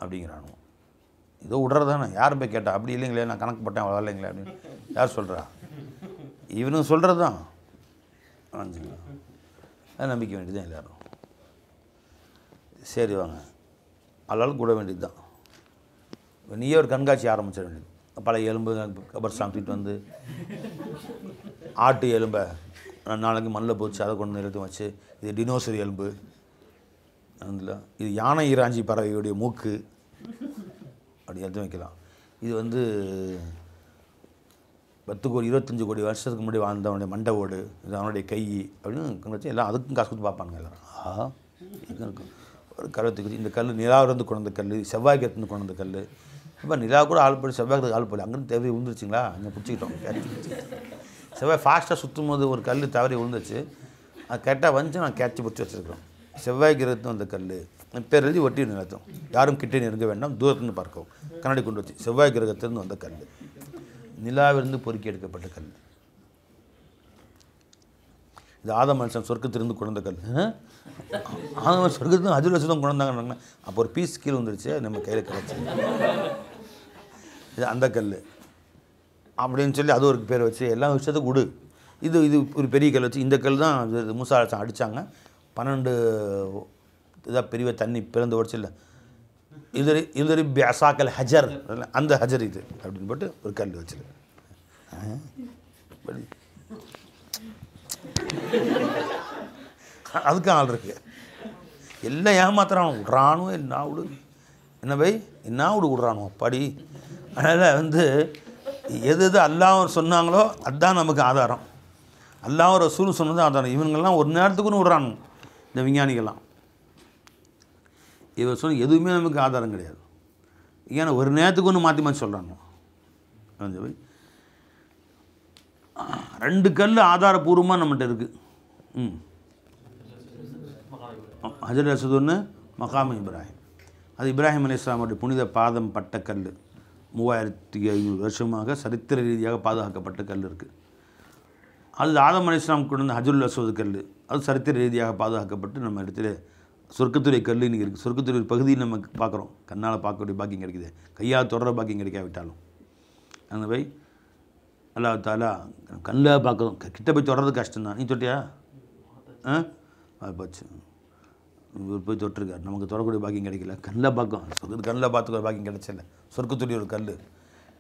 [SPEAKER 1] அப்படிங்கிறானு. இதோ விட்றதானே. யார் போய் கேட்டா? அப்படி இல்லைங்களே, நான் கணக்கு போட்டேன் அவ்வளோ இல்லைங்களே அப்படின்னு யார் சொல்கிறா? இவனுங்க சொல்கிறது தான். வாங்கிங்களா? அது நம்பிக்க வேண்டியது தான் எல்லோரும். சரி வாங்க, ஆளாலும் கூட வேண்டியது தான். நீயே ஒரு கண்காட்சி ஆரம்பிச்சிட வேண்டியது. பழைய எலும்பு கபர்ஸ்தான் தூக்கிட்டு வந்து ஆட்டு எலும்பை நாளைக்கு மண்ணில் போச்சு அதை கொண்டு வந்து எடுத்து வச்சு இது டினோசரி எலும்பு அதில் இது யானை ஈராஞ்சி பறவையுடைய மூக்கு அப்படி எடுத்து வைக்கலாம். இது வந்து 10 கோடி 25 கோடி வருஷத்துக்கு முன்னாடி வாழ்ந்தவனுடைய மண்டை ஓடு, இது அவனுடைய கை அப்படின்னு வச்சு எல்லாம் அதுக்கும் காசு கொடுத்து பார்ப்பாங்க எல்லாரும். எங்கே இருக்கும் ஒரு கருத்துக்கு இந்த கல் நிலாவிலிருந்து கொண்டு வந்த கல், செவ்வாய் கிரகத்துலேருந்து கொண்டு வந்த கல். இப்போ நிலா கூட ஆள் போய் செவ்வாய் கிரகத்துக்கு ஆள் போய் அங்கேருந்து தவறி விழுந்துருச்சிங்களா, அங்கே பிடிச்சிக்கிட்டோம். செவ்வாய் ஃபாஸ்ட்டாக சுற்றும் போது ஒரு கல் தவறி விழுந்துச்சு, அது கரெக்டாக வந்துச்சு, நான் கேட்சி பிடிச்சி வச்சுருக்கோம். செவ்வாய் கிரகத்து வந்த கல் பேர் எழுதி ஒட்டி நிறுத்தும், யாரும் கிட்டே நெருங்க வேண்டாம், தூரத்துலேருந்து பார்க்கவும் கண்ணாடி கொண்டு வச்சு செவ்வாய் கிரகத்திலிருந்து வந்த கல், நிலாவிலிருந்து பொறுக்கி எடுக்கப்பட்ட கல். இது ஆதம் மனுஷன் சொர்க்கத்திலிருந்து கொண்டு வந்த கல். ஆதம் சொர்க்கத்துலேருந்து அஜுல் வச்சு தான் கொண்டு வந்தாங்க. அப்போ ஒரு பீஸ் கீழே வந்துருச்சு, நம்ம கையில் கிடச்சி இது அந்த கல் அப்படின்னு சொல்லி அது ஒரு பேர் வச்சு எல்லா விஷயத்துக்கும் விடு. இது இது ஒரு பெரிய கல் வச்சு இந்த கல் தான் மூசா அடித்தாங்க. 12 இதாக பெரிய தண்ணி பிறந்து ஓடிச்சு இல்லை, இது அசாக்கல் ஹஜர், அந்த ஹஜர் இது அப்படின்னு போட்டு ஒரு கல் வச்சிரு. அதுக்கு ஆள் இருக்கு, எல்லாம் ஏமாத்துறானோ விட்றானோ என்ன விடு, என்ன பை என்ன விடுறானோ படி. அதனால் வந்து எது எது அல்லாஹ் சொன்னாங்களோ அதுதான் நமக்கு ஆதாரம், அல்லாஹ் ரசூல் சொன்னது ஆதாரம். இவங்கெல்லாம் ஒரு நேரத்துக்குன்னு விட்றானு இந்த விஞ்ஞானிகள்லாம். இவர் சொன்ன எதுவுமே நமக்கு ஆதாரம் கிடையாது. ஏன்னா ஒரு நேரத்துக்கு ஒன்று மாற்றி மாற்றி சொல்கிறாங்க. 2 கல் ஆதாரபூர்வமாக நம்மகிட்ட இருக்குது. ஹஜர் அஸ்வத் ஒன்று, மகாம் இப்ராஹிம். அது இப்ராஹிம் அலைஹிஸ்ஸலாமுடைய புனித பாதம் பட்ட கல், 3500 வருஷமாக சரித்திர ரீதியாக பாதுகாக்கப்பட்ட கல் இருக்குது. அது ஆதம் அலைஹிஸ்ஸலாம் கொண்டு வந்த ஹஜருல் அஸ்வத் கல், அது சரித்திர ரீதியாக பாதுகாக்கப்பட்டு நம்ம இடத்துல சொர்க்கத்துறை கல் இன்றைக்கி இருக்குது. சொர்க்கத்துறை பகுதியை நம்ம பார்க்குறோம், கண்ணால் பார்க்கக்கூடிய பாக்கியம் கிடைக்குது, கையால் தொடர பாக்கியம் கிடைக்காவிட்டாலும். அந்த போய் அல்லாஹ் தாலா கண்ணில் பார்க்கணும், கிட்ட போய் தொடர்றது கஷ்டம்தான். நீ தொட்டியா? அது போச்சு, இவர் போய் தொட்டிருக்கார், நமக்கு தொடரக்கூடிய பாக்கியம் கிடைக்கல. கண்ணில் பார்க்கும், சொர்க்கத்து கண்ணில் பார்த்துக்கிற பாக்கியம் கிடைச்சல. சொர்க்கத்துடைய ஒரு கல்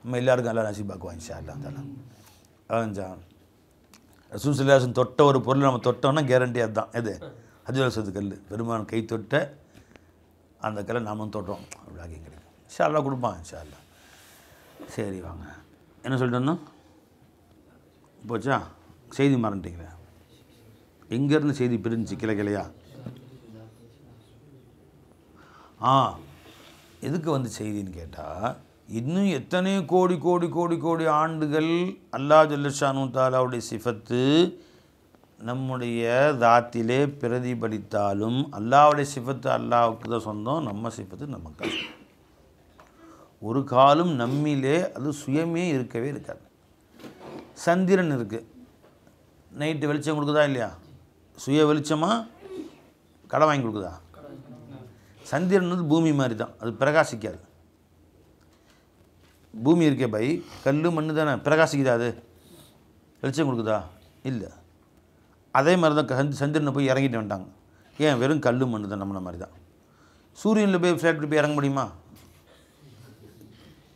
[SPEAKER 1] நம்ம எல்லாருக்கும் நல்லா நசி பார்க்குவோம் இன்ஷா அல்லாஹ் தாலா. அதான் ரசூல் ஸல்லல்லாஹு அலைஹி வஸல்லம் தொட்ட ஒரு பொருள் நம்ம தொட்டோன்னா கேரண்டி அதுதான். எது? ஹஜ்ருல் அஸ்வத் கல். பெருமான் கை தொட்ட அந்த கல்லை நாமும் தொட்டோம், பாக்கியம் கிடைக்கும் இன்ஷா அல்லாஹ், கொடுப்பான் இன்ஷா அல்லாஹ். சரி வாங்க, என்ன சொல்லிட்டு வந்தோம் போச்சா? செய்தி மறந்துட்டீங்களே, எங்கேருந்து செய்தி பிரிஞ்சு கிளை கிளையா? எதுக்கு வந்து செய்தின்னு கேட்டால், இன்னும் எத்தனை கோடி கோடி கோடி கோடி ஆண்டுகள் அல்லாஹ் ஜல்லஷானு தாலாவுடைய சிஃபத்து நம்முடைய தாத்திலே பிரதிபலித்தாலும் அல்லாஹ்வுடைய சிஃபத்து அல்லாஹ்வுக்கு தான் சொந்தம், நம்ம சிஃபத்து நமக்கு. ஒரு காலம் நம்மிலே அது சுயமே இருக்கவே இருக்காது. சந்திரன் இருக்குது, நைட்டு வெளிச்சம் கொடுக்குதா இல்லையா? சுய வெளிச்சமாக கடை வாங்கி கொடுக்குதா? சந்திரன் வந்து பூமி மாதிரி தான், அது பிரகாசிக்காது. பூமி இருக்கே பை, கல் மண்ணு தானே, பிரகாசிக்குதா? அது வெளிச்சம் கொடுக்குதா? இல்லை. அதே மாதிரி தான் சந்திரனை போய் இறங்கிட்டு வந்துட்டாங்க. ஏன்? வெறும் கல் மண்ணு தான், நம்மள மாதிரி தான். சூரியனில் போய் ஃப்ளைட்டில் போய் இறங்க முடியுமா?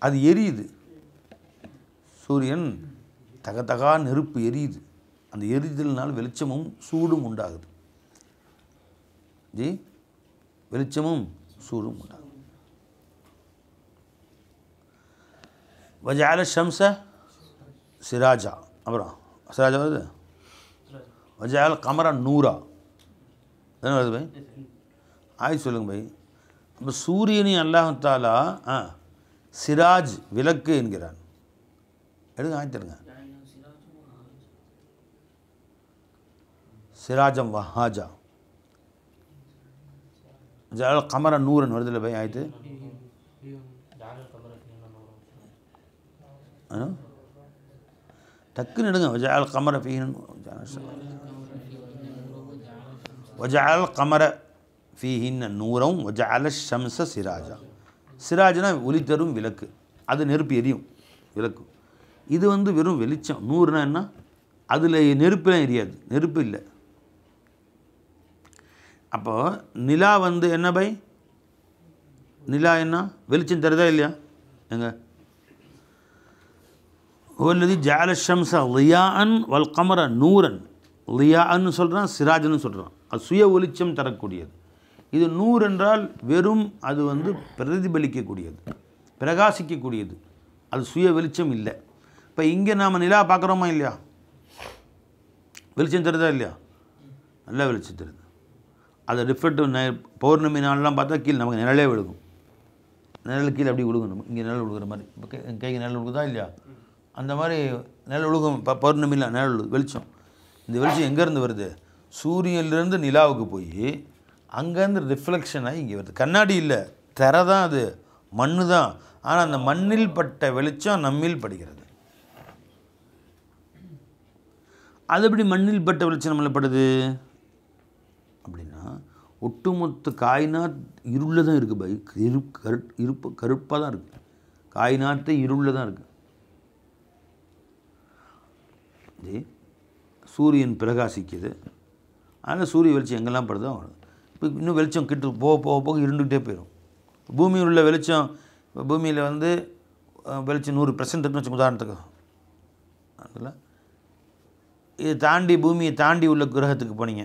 [SPEAKER 1] அது எரியுது. சூரியன் தகதகா நெருப்பு எரியுது, அந்த எரிதல்னால் வெளிச்சமும் சூடும் உண்டாகுது. ஜி, வெளிச்சமும் சூடும் உண்டாகுது. வஜஅல ஷம்ஸ சிராஜா, அப்புறம் சிராஜா வருது, வஜஅல் கமர நூரா, என்ன வருது பை? ஆய் சொல்லுங்க பை. அப்போ சூரியனை அல்லாஹ் தஆலா சிராஜ் விளக்கு என்கிறான். எடுங்க, ஆய்த்திடுங்க. சிராஜம் வஹாஜா, ஜஅல் கமர நூரன் வருதுல்ல பை ஆயத்து? டக்குன்னு எடுங்க. வஜஅல் கமர ஃபீஹின், வஜஅல் கமர ஃபீஹின் நூரம் வஜஅல ஷம்ஸ சிராஜா. சிராஜ்னா ஒளி தரும் விளக்கு, அது நெருப்பு எரியும் விளக்கு. இது வந்து வெறும் வெளிச்சம். நூறுனா என்ன? அதில் நெருப்புலாம் எரியாது, நெருப்பு இல்லை. அப்போது நிலா வந்து என்ன பை? நிலா என்ன வெளிச்சம் தருதா இல்லையா? எங்க ஹுவல்லதி ஜஅல ஷம்ஸ லியாஅன் வல் கமர நூரன். லியாஅன்னு சொல்கிறான், சிராஜன்னு சொல்கிறான். அது சுய ஒளிச்சம் தரக்கூடியது. இது நூர் என்றால் வெறும் அது பிரதிபலிக்கக்கூடியது, பிரகாசிக்கக்கூடியது. அது சுய வெளிச்சம் இல்லை. இப்போ இங்கே நாம் நிலா பார்க்குறோமா இல்லையா? வெளிச்சம் தருதா இல்லையா? நல்லா வெளிச்சம் தருது. அதை ரிஃப்ளெக்டிவ் பௌர்ணமி நாள்லாம் பார்த்தா கீழே நமக்கு நிழலே விழுகும். நிழல் கீழே அப்படி விழுகும். இங்கே நிழல் விழுகிற மாதிரி இப்போ கைக்கு நிழல் விழுகுதா இல்லையா? அந்த மாதிரி நிழல் விழுகும். பௌர்ணமியில் நிழல் விழுகு, வெளிச்சம். இந்த வெளிச்சம் எங்கேருந்து வருது? சூரியன்லேருந்து நிலாவுக்கு போய் அங்கேருந்து ரிஃப்ளெக்ஷன் ஆகி இங்கே வருது. கண்ணாடி இல்லை, திரை தான், அது மண் தான். ஆனால் அந்த மண்ணில் பட்ட வெளிச்சம் நம்மில் படுகிறது. அது எப்படி மண்ணில் பட்ட வெளிச்சம் நம்மள படுது அப்படின்னா, ஒட்டுமொத்த காய்நாத் இருளில் தான் இருக்குது. கருப்பாக தான் இருக்குது. காய்நாத்தை இருளில் தான் இருக்குது. சூரியன் பிரகாசிக்குது. அதனால் சூரிய வெளிச்சம் எங்கெல்லாம் படுதோ இப்போ இன்னும் வெளிச்சம் கிட்ட போக போக போக இருண்டுகிட்டே போயிடும். பூமியில் உள்ள வெளிச்சம், இப்போ பூமியில் வெளிச்சம் 100% வச்சு உதாரணத்துக்கு, அதில் இது தாண்டி பூமியை தாண்டி உள்ள கிரகத்துக்கு போனீங்க,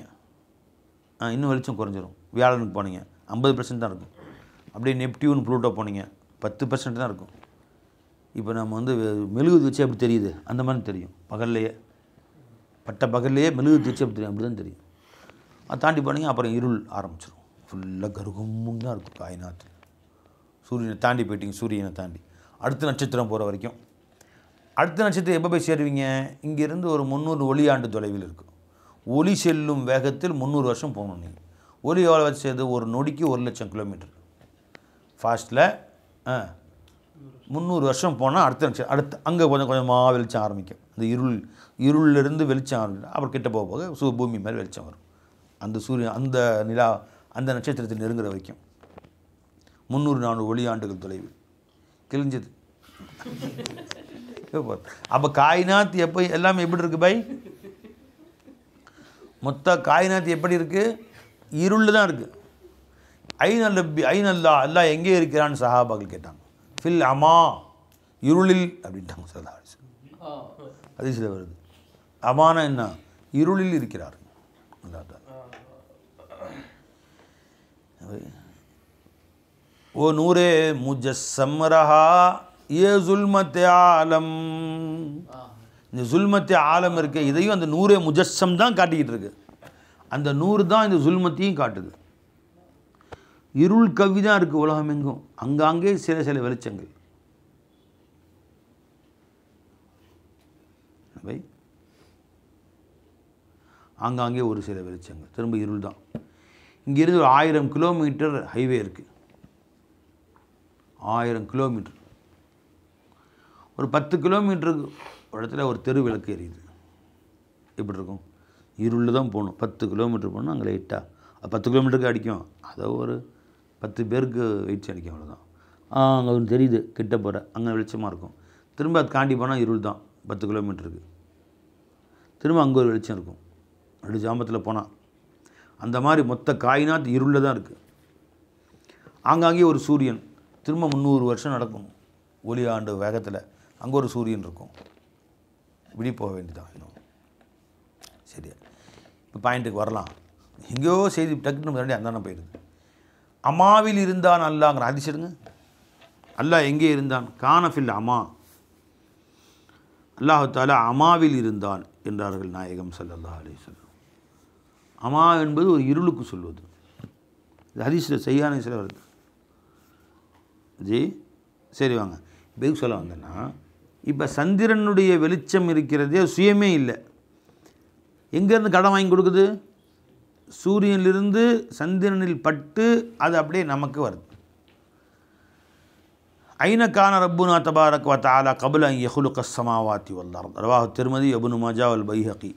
[SPEAKER 1] இன்னும் வெளிச்சம் குறைஞ்சிரும். வியாழனுக்கு போனீங்க 50% தான் இருக்கும். அப்படியே நெப்டியூன் ப்ளூட்டோ போனீங்க 10% தான் இருக்கும். இப்போ நம்ம மெழுகுது வச்சு அப்படி தெரியுது, அந்த மாதிரி தெரியும். பகல்லையே பகல்லையே மெழுகுது வச்சு அப்படி தெரியும், அப்படி தான் தெரியும். அதை தாண்டி போனீங்க, அப்புறம் இருள் ஆரம்பிச்சிடும். ஃபுல்லாக கருகமும் தான் இருக்கும் காய்நாத்து. சூரியனை தாண்டி போயிட்டீங்க, சூரியனை தாண்டி அடுத்த நட்சத்திரம் போகிற வரைக்கும். அடுத்த நட்சத்திரம் எப்போ போய் சேருவீங்க? இங்கேருந்து ஒரு 300 ஒளியாண்டு தொலைவில் இருக்கும். ஒளி செல்லும் வேகத்தில் 300 வருஷம் போகணும். நீங்கள் ஒளி எவ்வளோ வச்சு சேருது? ஒரு நொடிக்கு 1,00,000 கிலோமீட்டர் ஃபாஸ்ட்டில் 300 வருஷம் போனால் அடுத்த நட்சத்திரம் அங்கே கொஞ்சம் கொஞ்சமாக வெளிச்சம் ஆரம்பிக்கும். இந்த இருளிலிருந்து வெளிச்சம் ஆரம்பிக்கும். அப்புறம் கிட்ட போக போக பூமி மாதிரி வெளிச்சம் வரும். அந்த சூரியன், அந்த நிலா, அந்த நட்சத்திரத்தை நெருங்குற வரைக்கும் 300-400 ஒளியாண்டுகள் தொலைவில் கிழிஞ்சது. அப்போ காய்நாத் எப்போ எல்லாமே எப்படி இருக்குது பை? மொத்த காய்நாத் எப்படி இருக்குது? இருளில் தான் இருக்குது. ஐநல்லா அல்லாஹ் எங்கே இருக்கிறான்னு சஹாபாக்கள் கேட்டாங்க. ஃபில் அமா, இருளில் அப்படின்ட்டாங்க. ஹதீஸ்ல வருது. அமானா என்ன? இருளில் இருக்கிறார் அல்லாஹ் தஆலா. ஓ நூரே முஜஸ்ஸம் ரஹா ये जुल्मत आलम. இந்த ஜுல்மத் ஆலம் இருக்க, இதையும் அந்த நூரே முஜஸ்ஸம் தான் காட்டிக்கிட்டு இருக்கு. அந்த நூறு தான் இந்த ஜுல்மத்தையும் காட்டுது. இருள் கவி தான் இருக்குது உலகம் எங்கும். அங்காங்கே சில வெளிச்சங்கள். ஆங்காங்கே ஒரு சில வெளிச்சங்கள், திரும்ப இருள் தான். இங்கேருந்து ஒரு 1000 கிலோமீட்டர் ஹைவே இருக்குது. 1000 கிலோமீட்டர். ஒரு 10 கிலோமீட்டருக்கு ஒரு இடத்துல ஒரு தெரு விளக்கு எரியுது. எப்படி இருக்கும்? இருளில் தான் போகணும். 10 கிலோமீட்டர் போகணும். அங்கே லைட்டாக 10 கிலோமீட்டருக்கு அடிக்கும். அதை ஒரு 10 பேருக்கு வெயிட்ஸ் அடிக்கும், அவ்வளோதான். அங்கே ஒன்று தெரியுது கிட்ட போகிற, அங்கே வெளிச்சமாக இருக்கும். திரும்ப அது தாண்டி போனால் இருள் தான் 10 கிலோமீட்டருக்கு. திரும்ப அங்கே ஒரு வெளிச்சம் இருக்கும் ரெண்டு ஜாமத்தில் போனால். அந்த மாதிரி மொத்த காய்நாத் இருளில் தான் இருக்குது. ஆங்காங்கே ஒரு சூரியன். திரும்ப 300 வருஷம் நடக்கும் ஒளி ஆண்டு வேகத்தில். அங்கே ஒரு சூரியன் இருக்கும். இப்படி போக வேண்டியதான் இன்னும். சரியா? இப்போ பாயிண்ட்டுக்கு வரலாம். எங்கேயோ செய்தி டக்குன்னு முன்னாடி அந்தான போயிடுது. அமாவில் இருந்தான் அல்லாங்கிற அதிசடுங்க. அல்லாஹ் எங்கே இருந்தான்? கானஃபில் அமா. அல்லாஹு தஆலா அமாவில் இருந்தான் என்றார்கள் நாயகம் ஸல்லல்லாஹு அலைஹி வஸல்லம். அமா என்பது ஒரு இருளுக்கு சொல்வது. இது ஹதீஸில் செய்யான சில வருது. ஜி சரி வாங்க. இப்போ எதுக்கு சொல்ல வந்தேன்னா, இப்போ சந்திரனுடைய வெளிச்சம் இருக்கிறதே சுயமே இல்லை. எங்கேருந்து கடன் வாங்கி கொடுக்குது? சூரியனிலிருந்து சந்திரனில் பட்டு அது அப்படியே நமக்கு வருது. ஐன கான ரப்புனா தபாரக் வ தஆலா கப்ல அன் யஹ்லுக ஸமாவாத்தி வல் அர்த். ரவாஹு திர்மிதி இப்னு மாஜா வல் பைஹகி.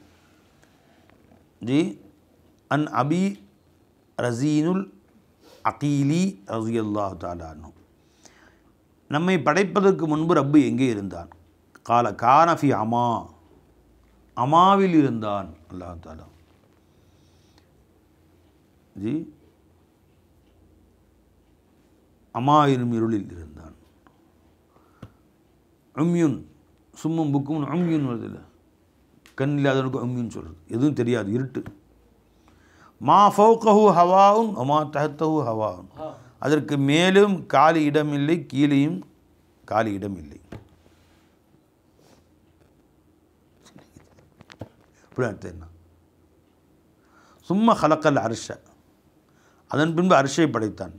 [SPEAKER 1] ஜி அன் அபி ரஸீனுல் அகீலி ரஸியல்லாஹு தஆலா அன்ஹு. நம்மை படைப்பதற்கு முன்பு ரப்பு எங்கே இருந்தான்? கால கானஃபி அமா. அமாவில் இருந்தான் அல்லாஹ் தஆலா. ஜி அமா எனும் இருளில் இருந்தான். உம்யுன் சும்மும் புக்கும் அம்மின்னு வருது இல்லை, கண் இல்லாதவனுக்கு அம்மின்னு சொல்கிறது, எதுவும் தெரியாது, இருட்டு. மா ஃபௌகஹு ஹவாவுன் மா தஹத்தஹு ஹவாவுன், அதற்கு மேலும் காலி இடமில்லை, கீழேயும் காலி இடம் இல்லை. இப்படி அர்த்தம் என்ன? சும்மா ஹலக்கல் அர்ஷ, அதன் பின்பு அர்ஷை படைத்தான்.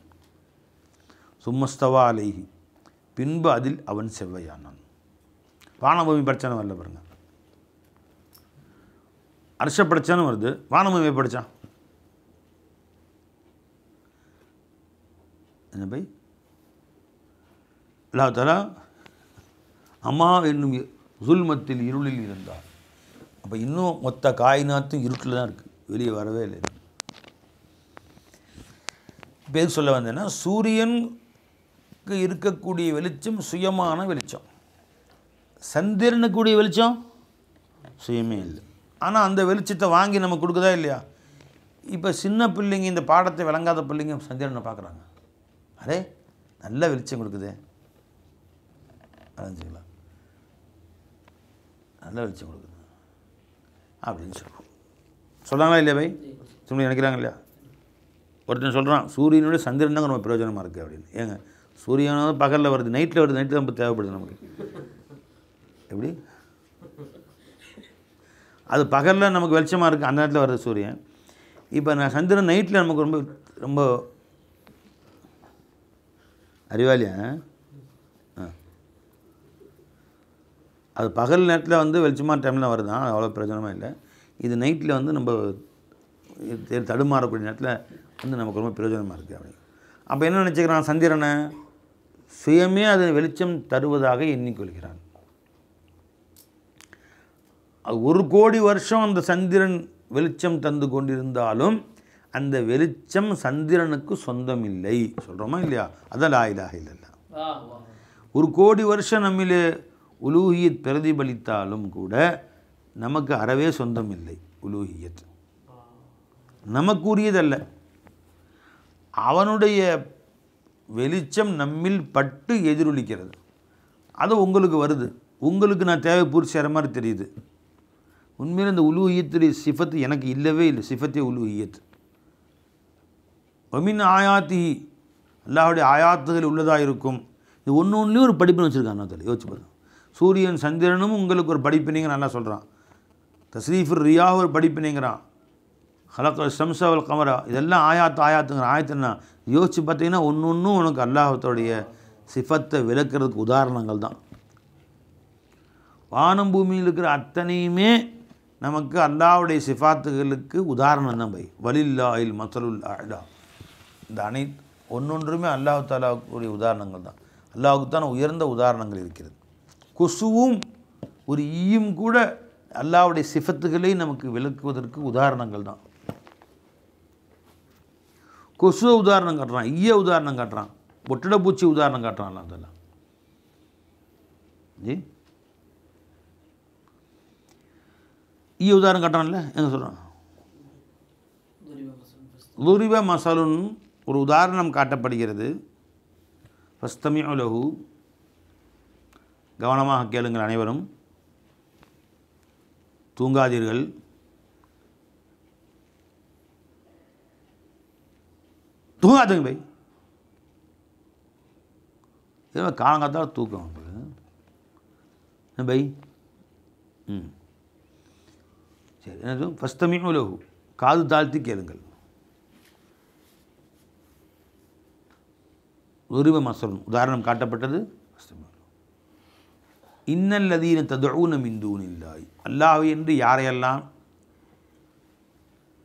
[SPEAKER 1] சும்மஸ்தவா அலைஹி, பின்பு அதில் அவன் செவ்வையானான். வானபூமி படைச்சான வரல பாருங்க, அர்ஷ படைச்சானு வருது, வானபூமியை படைச்சான் என்ன பை? அல்லாஹ் தஆலா அம்மா என்னும் சுல்மத்தில் இருளில் இருந்தார். அப்போ இன்னும் மொத்த காயினாத்தும் இருட்டில் தான் இருக்குது, வெளியே வரவே இல்லை. இப்போ எது சொல்ல வந்தேன்னா, சூரியனுக்கு இருக்கக்கூடிய வெளிச்சம் சுயமான வெளிச்சம், சந்திரனுக்கு கூடிய வெளிச்சம் சுயமே இல்லை. ஆனால் அந்த வெளிச்சத்தை வாங்கி நம்ம கொடுக்குதா இல்லையா? இப்போ சின்ன பிள்ளைங்க, இந்த பாடத்தை விளங்காத பிள்ளைங்க சந்திரனை பார்க்குறாங்க, அரே நல்ல வெளிச்சம் கொடுக்குதே அடைஞ்சிங்களா, நல்ல வெளிச்சம் கொடுக்குது அப்படின்னு சொல்கிறாங்களா இல்லையா பை? சும்மா நினைக்கிறாங்க இல்லையா? ஒருத்தன் சொல்கிறான் சூரியனோட சந்திரன் தான் ரொம்ப பிரயோஜனமாக இருக்குது அப்படின்னு. ஏங்க சூரியனாவது பகலில் வருது, நைட்டில் வருது, நைட்டு ரொம்ப தேவைப்படுது நமக்கு. எப்படி அது பகலில் நமக்கு வெளிச்சமாக இருக்குது, அந்த நேரத்தில் வருது சூரியன். இப்போ நான் சந்திரன் நைட்டில் நமக்கு ரொம்ப ரொம்ப அறிவாளியா? அது பகல் நேரத்தில் வந்து வெளிச்சமான டைமில் வருதான், அவ்வளோ பிரயோஜனமாக இல்லை. இது நைட்டில் வந்து நம்ம தடுமாறக்கூடிய நேரத்தில் வந்து நமக்கு ரொம்ப பிரயோஜனமாக இருக்குது அப்படி. அப்போ என்ன நினச்சிக்கிறான்? சந்திரனை சுயமே அது வெளிச்சம் தருவதாக எண்ணிக்கொள்கிறான். அது 1 கோடி வருஷம் அந்த சந்திரன் வெளிச்சம் தந்து கொண்டிருந்தாலும் அந்த வெளிச்சம் சந்திரனுக்கு சொந்தம் இல்லை. சொல்கிறோமா இல்லையா? அதான் லா இலாஹ இல்லல்லாஹ். 1 கோடி வருஷம் நம்மிலே உலூஹியத் பிரதிபலித்தாலும் கூட நமக்கு அறவே சொந்தம் இல்லை. உலூஹியத் நமக்குரியதல்ல. அவனுடைய வெளிச்சம் நம்மில் பட்டு எதிரொலிக்கிறது, அது உங்களுக்கு வருது, உங்களுக்கு நான் தேவை பூர்த்தி செய்கிற மாதிரி தெரியுது. உண்மையில் இந்த உலூஹியத்துடைய சிஃபத்து எனக்கு இல்லவே இல்லை. சிஃபத்தே உலூஹியத். ஒமின் ஆயாத்தி, அல்லாஹுடைய ஆயாத்துகள் உள்ளதாக இருக்கும். இது ஒன்றுலேயும் ஒரு படிப்புன்னு வச்சுருக்காங்க. அதில் யோசிச்சு பாருங்க. சூரியன் சந்திரனும் உங்களுக்கு ஒரு படிப்பினைங்க நல்லா சொல்கிறான். தஸ்ரீஃபுர் ரியா ஒரு படிப்பினைங்கிறான். ஹலக்க ஷம்ஸவல் கமரா, இதெல்லாம் ஆயாத்துங்கிற ஆயத்துன்னா யோசித்து பார்த்தீங்கன்னா ஒன்றும் உனக்கு அல்லாஹ்வுடைய சிஃபத்தை விளக்கிறதுக்கு உதாரணங்கள் தான். வானம் பூமியில் இருக்கிற அத்தனையுமே நமக்கு அல்லாஹ்வுடைய சிஃபாத்துகளுக்கு உதாரணம் தான் பை. வலில்லாஹில் மஸலுல் அஅலா. இந்த ஒன்றொன்றுமே அல்லாஹ் தஆலாவுடைய உதாரணங்கள் தான். அல்லாஹ்வுக்கு தான் உயர்ந்த உதாரணங்கள் இருக்கிறது. கொசுவும் ஒரு ஈயும் கூட அல்லாஹ்வுடைய சிஃபத்துகளை நமக்கு விளக்குவதற்கு உதாரணங்கள் தான். கொசுவை உதாரணம் காட்டுறான், ஈய உதாரணம் காட்டுறான், ஒட்டடப்பூச்சி உதாரணம் காட்டுறான் அல்லாஹ் தஆலா. ஜி ஈய உதாரணம் காட்டுறான்ல, எங்கே சொல்கிறான்? லுரிப மசலுன் ஒரு உதாரணம் காட்டப்படுகிறது. ஃபஸ்தமிஉ லஹு, கவனமாக கேளுங்கள் அனைவரும், தூங்காதீர்கள். தூங்காதுங்க பை, ஏதோ காலங்காத்தால் தூக்கம் பை. சரி, என்னது? ஃபஸ்தமிஉ லஹு, காது தாழ்த்தி கேளுங்கள். லுரிப மசலுன் உதாரணம் காட்டப்பட்டது. இன்னல்லதீன ததுஊன மின் தூனில்லாஹி, அல்லாஹ் என்று யாரையெல்லாம்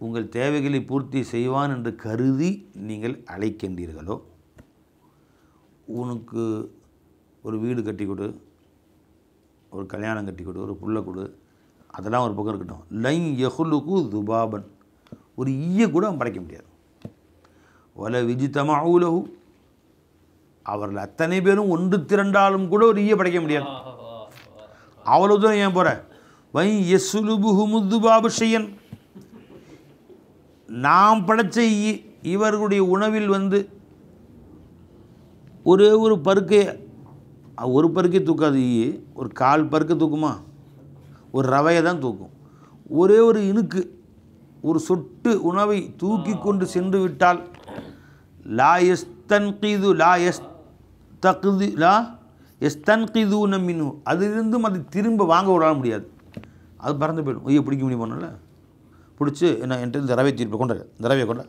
[SPEAKER 1] உங்கள் தேவைகளை பூர்த்தி செய்வான் என்று கருதி நீங்கள் அழைக்கின்றீர்களோ, உனக்கு ஒரு வீடு கட்டி கொடு, ஒரு கல்யாணம் கட்டி கொடு, ஒரு புள்ள கொடு, அதெல்லாம் ஒரு பக்கம் இருக்கட்டும். லைன் யஹ்லுகு துபாபன், ஒரு ஈய கூட அவன் படைக்க முடியாது. வல விஜிதமஉ லஹு, அவர்கள் அத்தனை பேரும் ஒன்று திரண்டாலும் கூட ஒரு ஈய படைக்க முடியாது. அவ்வளோ தூரம் ஏன் போகிற? வை யஸ்லுபுஹுமுதுபாபு ஷையன், நாம் படைச்ச இவர்களுடைய உணவில் வந்து ஒரே ஒரு பருக்கையை ஒரு பருக்கே தூக்காது ஈ, ஒரு கால் பருக்க தூக்குமா? ஒரு ரவையை தான் தூக்கும். ஒரே ஒரு இனுக்கு, ஒரு சொட்டு உணவை தூக்கி கொண்டு சென்று விட்டால் லா எஸ்தன்கிதூன மின்ஹு, அதிலிருந்தும் அது திரும்ப வாங்க விட முடியாது. அது பறந்து போயிடும். ஐயோ பிடிக்க முடியுமானால பிடிச்சி என்ன என்கிட்ட இந்த ரவை திருப்பி கொண்ட, இந்த ரவையை கொண்ட,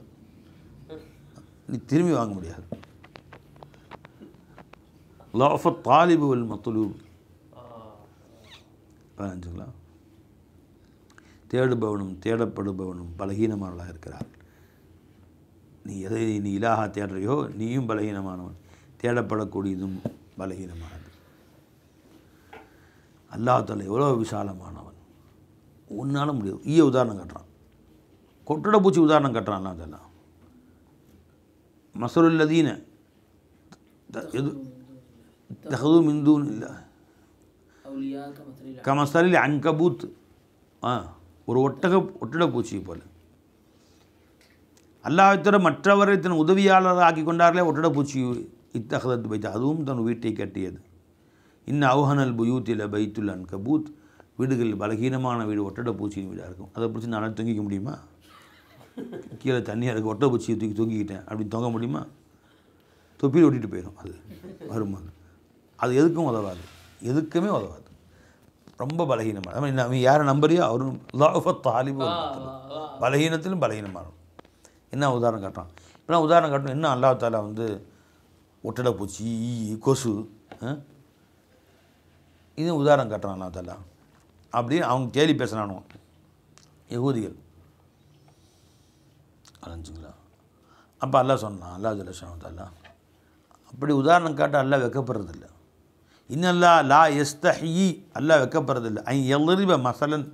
[SPEAKER 1] நீ திரும்பி வாங்க முடியாது. லாஃப தாலிபு வல் மத்லூப், புரிஞ்சுங்களா? தேடுபவனும் தேடப்படுபவனும் பலகீனமானவளாக இருக்கிறார். நீ எதை நீ இலாஹா தேடுறையோ நீயும் பலகீனமானவன், தேடப்படக்கூடியதும் பலகீனமானது. அல்லாஹ் தஆலா எவ்வளோ விசாலமானவன், ஒன்றால் முடியாது. ஈய உதாரணம் காட்டுறான், கொட்டடை பூச்சி உதாரணம் காட்டுறான். அல்லாஹ் தஆலா மஸலுல்லதீன எது தஹது மின் தூனில்லாஹ் கமஸலில் அன்கபூத், ஒரு ஒட்டடை பூச்சியை போல. அல்லாஹ்வை தவிர மற்றவரை தன் உதவியாளராக ஆக்கி கொண்டார்களே ஒட்டடை பூச்சி. இத்தஹதத் பைத், அதுவும் தன் வீட்டை கட்டியது. இன்ன அவுஹனல் புயூத்தில் பைத்துல் அன்கபூத், வீடுகள் பலகீனமான வீடு ஒட்டடை பூச்சியின் வீடாக இருக்கும். அதை பிடிச்சி நான் தொங்கிக்க முடியுமா? கீழே தண்ணியாக இருக்குது, ஒட்டடை பூச்சியை தூக்கி தொங்கிக்கிட்டேன் அப்படின்னு தொங்க முடியுமா? தொப்பியில் ஓட்டிகிட்டு போயிடும். அது வரும்போது அது எதுக்கும் உதவாது, எதுக்குமே உதவாது. ரொம்ப பலகீனமான, அவன் யாரை நம்புறியோ அவரும் தாலிபு, பலகீனத்திலும் பலகீனமானவன். என்ன உதாரணம் காட்டுறான்? இப்போ உதாரணம் காட்டணும். என்ன அல்லாஹ் தஆலா வந்து ஒட்டடை பூச்சி, கொசு, இது உதாரணம் காட்டுறான் அல்லாஹ் தஆலா. அப்படி அவங்க கேலி பேசுகிறானோ யகூதிகள், அலைஞ்சுங்களா? அப்போ அல்லாஹ் சொன்னான், அல்லாஹ் ஜல்லஷானு தஆலா அப்படி உதாரணம் காட்ட அல்லாஹ் வெக்கப்படுறதில்லை. இன்னல்லா லா எஸ்தஹி, அல்லாஹ் வெக்கப்படுறதில்லை. ஐ எல்ரிப மசலன்,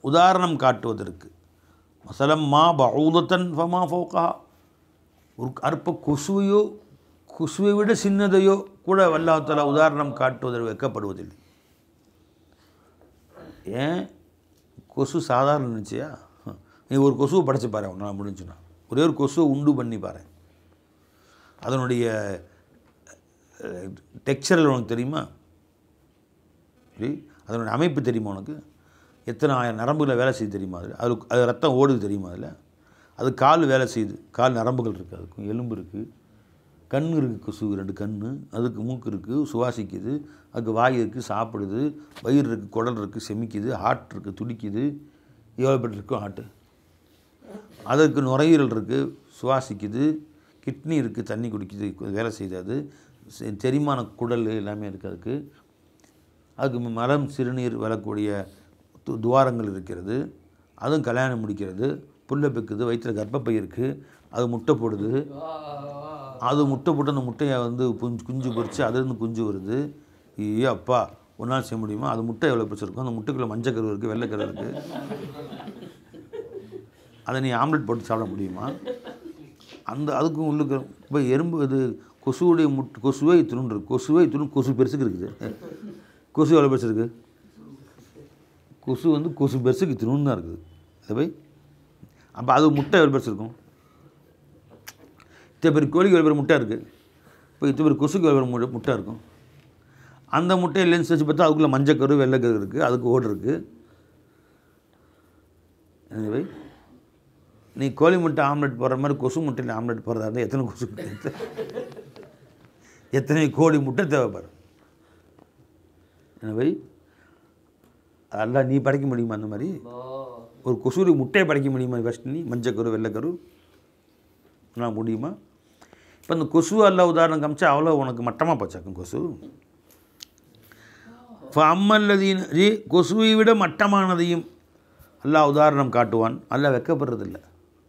[SPEAKER 1] உதாரணம் காட்டுவதற்கு. மசலம் மா பஊதத்தன் ஃபமா ஃபௌகஹா, ஒரு அற்ப கொசுவையோ கொசுவை விட சின்னதையோ கூட அல்லாஹ் தஆலா உதாரணம் காட்டுவதற்கு வெக்கப்படுவதில்லை. ஏன்? கொசு சாதாரண நினச்சியா? நீ ஒரு கொசுவை படைச்சு பாரு, அவனால் முடிஞ்சுன்னா ஒரே ஒரு கொசுவை உண்டு பண்ணி பாரு, அதனுடைய டெக்ஸ்சரில் உனக்கு தெரியுமா? அதனுடைய அமைப்பு தெரியுமா உனக்கு? எத்தனை ஆயிரம் நரம்புகளை வேலை செய்து தெரியுமா? அது ரத்தம் ஓடுது தெரியுமா? அதில் அது கால் வேலை செய்யுது, கால் நரம்புகள் இருக்குது, அதுக்கும் எலும்பு இருக்குது, கண் இருக்குது, கொசு 2 கண், அதுக்கு மூக்கு இருக்குது, சுவாசிக்குது, அதுக்கு வாய் இருக்குது, சாப்பிடுது, வயிறு இருக்குது, குடல் இருக்குது, செமிக்குது, ஹார்ட் இருக்குது, துடிக்குது. எவ்வளோ பேர் இருக்கும் ஹார்ட்டு? அதற்கு நுரையீரல் இருக்குது, சுவாசிக்குது, கிட்னி இருக்குது, தண்ணி குடிக்குது, வேலை செய்யுது, அது செரிமான குடல் எல்லாமே இருக்குது. அதுக்கு மலம் சிறுநீர் வரக்கூடிய துவாரங்கள் இருக்கிறது, அதுவும் கல்யாணம் முடிக்கிறது, புல்லை பெக்குது, வயிற்றில் கர்ப்பப்பை இருக்குது, அது முட்டை போடுது, அது முட்டை போட்டு அந்த முட்டையை வந்து குஞ்சு பொறிச்சு அதுலேருந்து குஞ்சு வருது. ஐயோ அப்பா, ஒரு நாள் செய்ய முடியுமா? அது முட்டை எவ்வளோ பிடிச்சிருக்கும்? அந்த முட்டைக்குள்ளே மஞ்சள் கரு இருக்குது, வெள்ளைக்கரு இருக்குது, அதை நீ ஆம்லெட் போட்டு சாப்பிட முடியுமா? அதுக்கும் உள்ளுக்கு இப்போ எறும்பு, இது கொசுவுடைய கொசுவே இத்தினுண்டு இருக்குது, கொசு பெருசுக்கு இருக்குது. கொசு எவ்வளோ பெருசு இருக்குது? கொசு வந்து கொசு பெருசுக்கு இத்தினுண்டு தான் இருக்குது. அது போய் அப்போ அது முட்டை எவ்வளோ பெருசு இருக்கும்? இத்தனை பேர் கோழிக்கு எவ்வளோ பேர் முட்டை இருக்குது, இப்போ இத்தனை பேர் கொசுக்கு எவ்வளோ பேர் முட்டை இருக்கும்? அந்த முட்டையை லென்ஸ் வச்சு பார்த்தா அதுக்குள்ளே மஞ்சக்கரு வெள்ளைக்கரு இருக்குது, அதுக்கு ஓடு இருக்குது. எனவே நீ கோழி முட்டை ஆம்லெட் போடுற மாதிரி கொசு முட்டையில் ஆம்லெட் போடுறதா இருந்தால் எத்தனை கொசு முட்டை, எத்தனை கோழி முட்டை தேவைப்படும்? எனவே அதெல்லாம் நீ படைக்க முடியுமா? அந்த மாதிரி ஒரு கொசுவுக்கு முட்டையை படைக்க முடியுமா? ஃபஸ்ட் நீ மஞ்சக்கரு வெள்ளைக்கரு நான் முடியுமா? இப்போ அந்த கொசு எல்லாம் உதாரணம் காமிச்சா அவ்வளோ உனக்கு மட்டமாக போச்சாக்கும் கொசு. இப்போ அம்மல்லதீன் கொசுவை விட மட்டமானதையும் அல்லாஹ் உதாரணம் காட்டுவான். அல்லாஹ் வெக்கப்படுறதில்லை.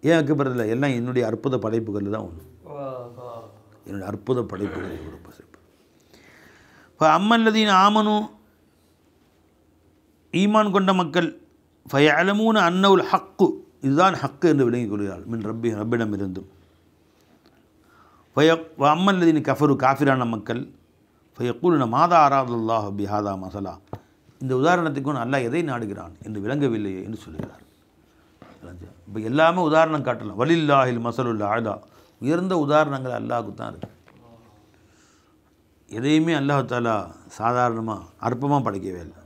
[SPEAKER 1] ஏன் வெக்கப்படுறதில்லை? எல்லாம் என்னுடைய அற்புத படைப்புகள் தான் ஒன்று, என்னுடைய அற்புத படைப்புகள். இப்போ அம்மல்லதீன் ஆமனு, ஈமான் கொண்ட மக்கள், ஃபயஅலமூன அன்னவுல் ஹக்கு, இதுதான் ஹக்கு என்று விளங்கிக் கொள்கிறார்கள், மின் ரப்பிடம் இருந்தும். அம்மல்லதீன் கஃபரு, காஃபிரான மக்கள், ஃபயக்கூலுன மாதா அராதுல்லாஹ் பிஹாதா மசலா, இந்த உதாரணத்துக்கு அல்லாஹ் எதை நாடுகிறான் என்று விளங்கவில்லையே என்று சொல்கிறார். இப்போ எல்லாமே உதாரணம் காட்டலாம். வலில்லாஹில் மசலுல் ஆதா, உயர்ந்த உதாரணங்கள் அல்லாஹ்வுக்கு தான் இருக்குது. எதையுமே அல்லாஹ் தாலா சாதாரணமாக அற்பமாக படைக்கவே இல்லை.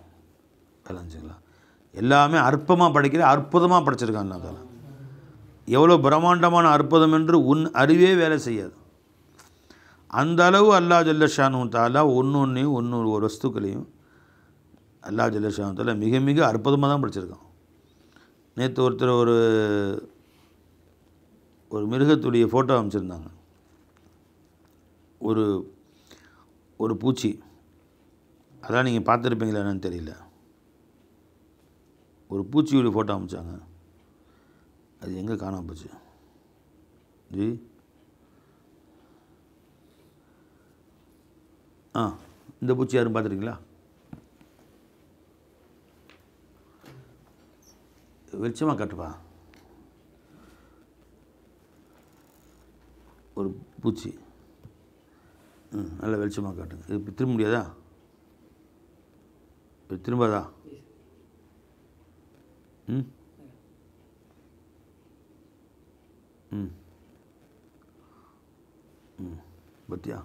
[SPEAKER 1] விளைஞ்சுங்களா? எல்லாமே அற்பமாக படைக்கிற, அற்புதமாக படைச்சிருக்கான் அல்லாஹ் தாலா. எவ்வளோ பிரம்மாண்டமான அற்புதம் என்று உன் அறிவே வேலை செய்யாது. அந்த அளவு அல்லாஹ் ஜல்ல ஷானு தாலா ஒன்றொன்றையும் ஒரு வஸ்துக்களையும் அல்லாஹ் ஜல்ல ஷானு தாலா மிக மிக அற்புதமாக தான் படைச்சிருக்கான். நேற்று ஒருத்தர் ஒரு மிருகத்துடைய ஃபோட்டோ அமைச்சிருந்தாங்க. ஒரு பூச்சி, அதான் நீங்கள் பார்த்துருப்பீங்களா என்னன்னு தெரியல. ஒரு பூச்சியுடைய ஃபோட்டோ அமைச்சாங்க. அது எங்கே காணாம போச்சு ஜி? இந்த பூச்சி யாரும் பார்த்துருக்கீங்களா? வெளிச்சமாக காட்டுப்பா. ஒரு பூச்சி நல்லா வெளிச்சமாக காட்டுங்க. இது இப்போ திரும்ப முடியாதா? இப்போ திரும்பாதா? ம் ம் ம் பத்தியா?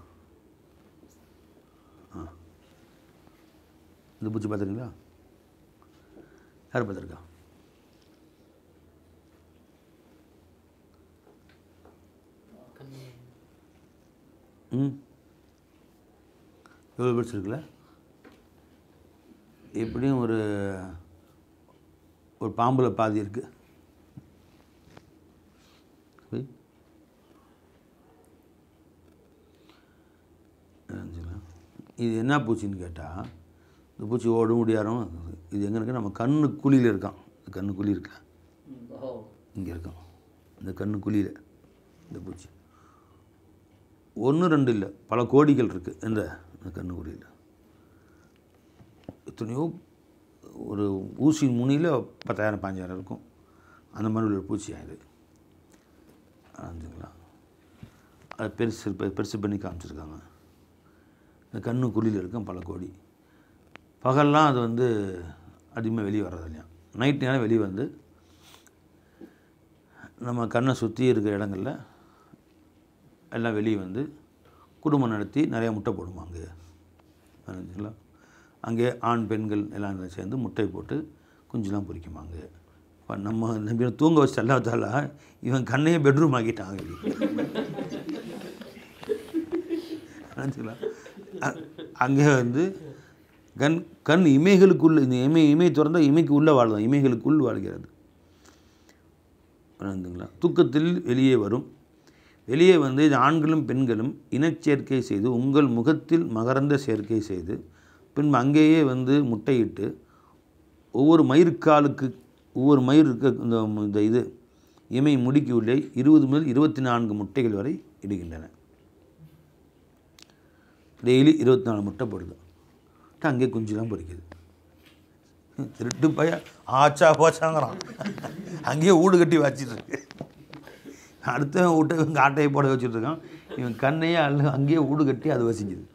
[SPEAKER 1] இந்த பூச்சி பார்த்துருக்கீங்களா? யார் பார்த்துருக்கா? எவ்வளோ படிச்சிருக்குல்ல? எப்படியும் ஒரு பாம்பில் பாதி இருக்குது. இது என்ன பூச்சின்னு கேட்டால், இந்த பூச்சி ஓடும் முடியாரும். இது எங்கே இருக்குது? நம்ம கண்ணு குழியில் இருக்கான். கண்ணு குழி இருக்கா? இங்கே இருக்கான். இந்த கண்ணு குழியில் இந்த பூச்சி 1 2 இல்லை, பல கோடிகள் இருக்குது இந்த கண்ணு குழியில். எத்தனையோ ஒரு ஊசி முனியில் 10,000 15,000 இருக்கும். அந்த மாதிரி உள்ள பூச்சி ஆகுது. ஆச்சுங்களா? அது பெருசு பண்ணி காமிச்சிருக்காங்க. இந்த கண்ணு குழியில் இருக்கும் பல கோடி. பகல்லாம் அது அதிகமாக வெளியே வர்றது இல்லையா. நைட் நேரம் வெளியே வந்து நம்ம கண்ணை சுற்றி இருக்கிற இடங்களில் எல்லாம் வெளியே வந்து குடும்பம் நடத்தி நிறையா முட்டை போடுமா அங்கே. ஆச்சுங்களா? அங்கே ஆண் பெண்கள் எல்லாம் சேர்ந்து முட்டை போட்டு குஞ்சுலாம் பொரிக்குமாங்க. இப்போ நம்ம தூங்க வச்சு அல்லாத்தால இவன் கண்ணையே பெட்ரூம் ஆக்கிட்டாங்க. அங்கே கண் இமைகளுக்குள்ள, இந்த இமை திறந்தால் இமைக்கு உள்ளே வாழும், இமைகளுக்குள் வாழ்கிறது. தூக்கத்தில் வெளியே வரும். வெளியே இது ஆண்களும் பெண்களும் இனச்சேர்க்கை செய்து உங்கள் முகத்தில் மகரந்த சேர்க்கை செய்து பின்பு அங்கேயே முட்டையிட்டு ஒவ்வொரு மயிருக்கு இந்த இது இமை முடிக்கு உள்ளே 20 முதல் 24 முட்டைகள் வரை இடுகின்றன. டெய்லி 24 முட்டை போடுது. அங்கே குஞ்சுலாம் பொறிக்குது. திருட்டு பைய ஆச்சா போச்சாங்கிறான். அங்கேயே வீடு கட்டி வச்சிட்ருக்கு. அடுத்தவன் வீட்டை இவங்க ஆட்டையை போட வச்சுட்ருக்கான். இவன் கண்ணையே அங்கேயே வீடு கட்டி அது வசிக்குது.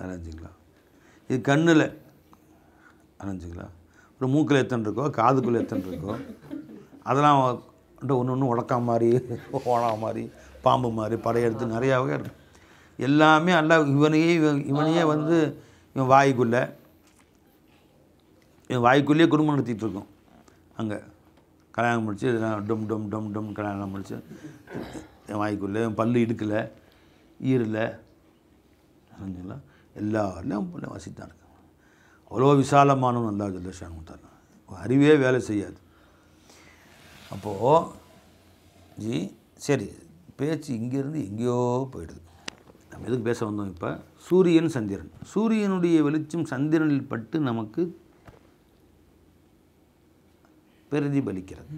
[SPEAKER 1] அரைஞ்சிங்களா? இது கண்ணில் அரைஞ்சிங்களா? ஒரு மூக்கில் எத்தனை இருக்கோ, காதுக்குள்ளே எத்தனை இருக்கோ, அதெல்லாம் ஒன்று உடக்கா மாதிரி, ஓனா மாதிரி, பாம்பு மாதிரி படையெடுத்து நிறையா வகை இருக்கும். எல்லாமே இவனையே இவன் வாய்க்குள்ளேயே குடும்பம் நடத்திட்டு இருக்கோம். அங்கே கல்யாணம் முடிச்சு டம் டம் டம் டம் கல்யாணம் முடிச்சு என் வாய்க்குள்ளே பல்லு இடுக்கலை, ஈரில் செஞ்சுங்களா எல்லாம் வசித்தான் இருக்காங்க. அவ்வளோ விசாலமானவன் அல்லா ஜல்ல ஷானுத்தாலா. அறிவே வேலை செய்யாது. அப்போது ஜி சரி, பேச்சு இங்கேருந்து எங்கேயோ போயிடுது. நம்ம எதுக்கு பேச வந்தோம்? இப்போ சூரியன் சந்திரன், சூரியனுடைய வெளிச்சம் சந்திரனில் பட்டு நமக்கு பிரதிபலிக்கிறது.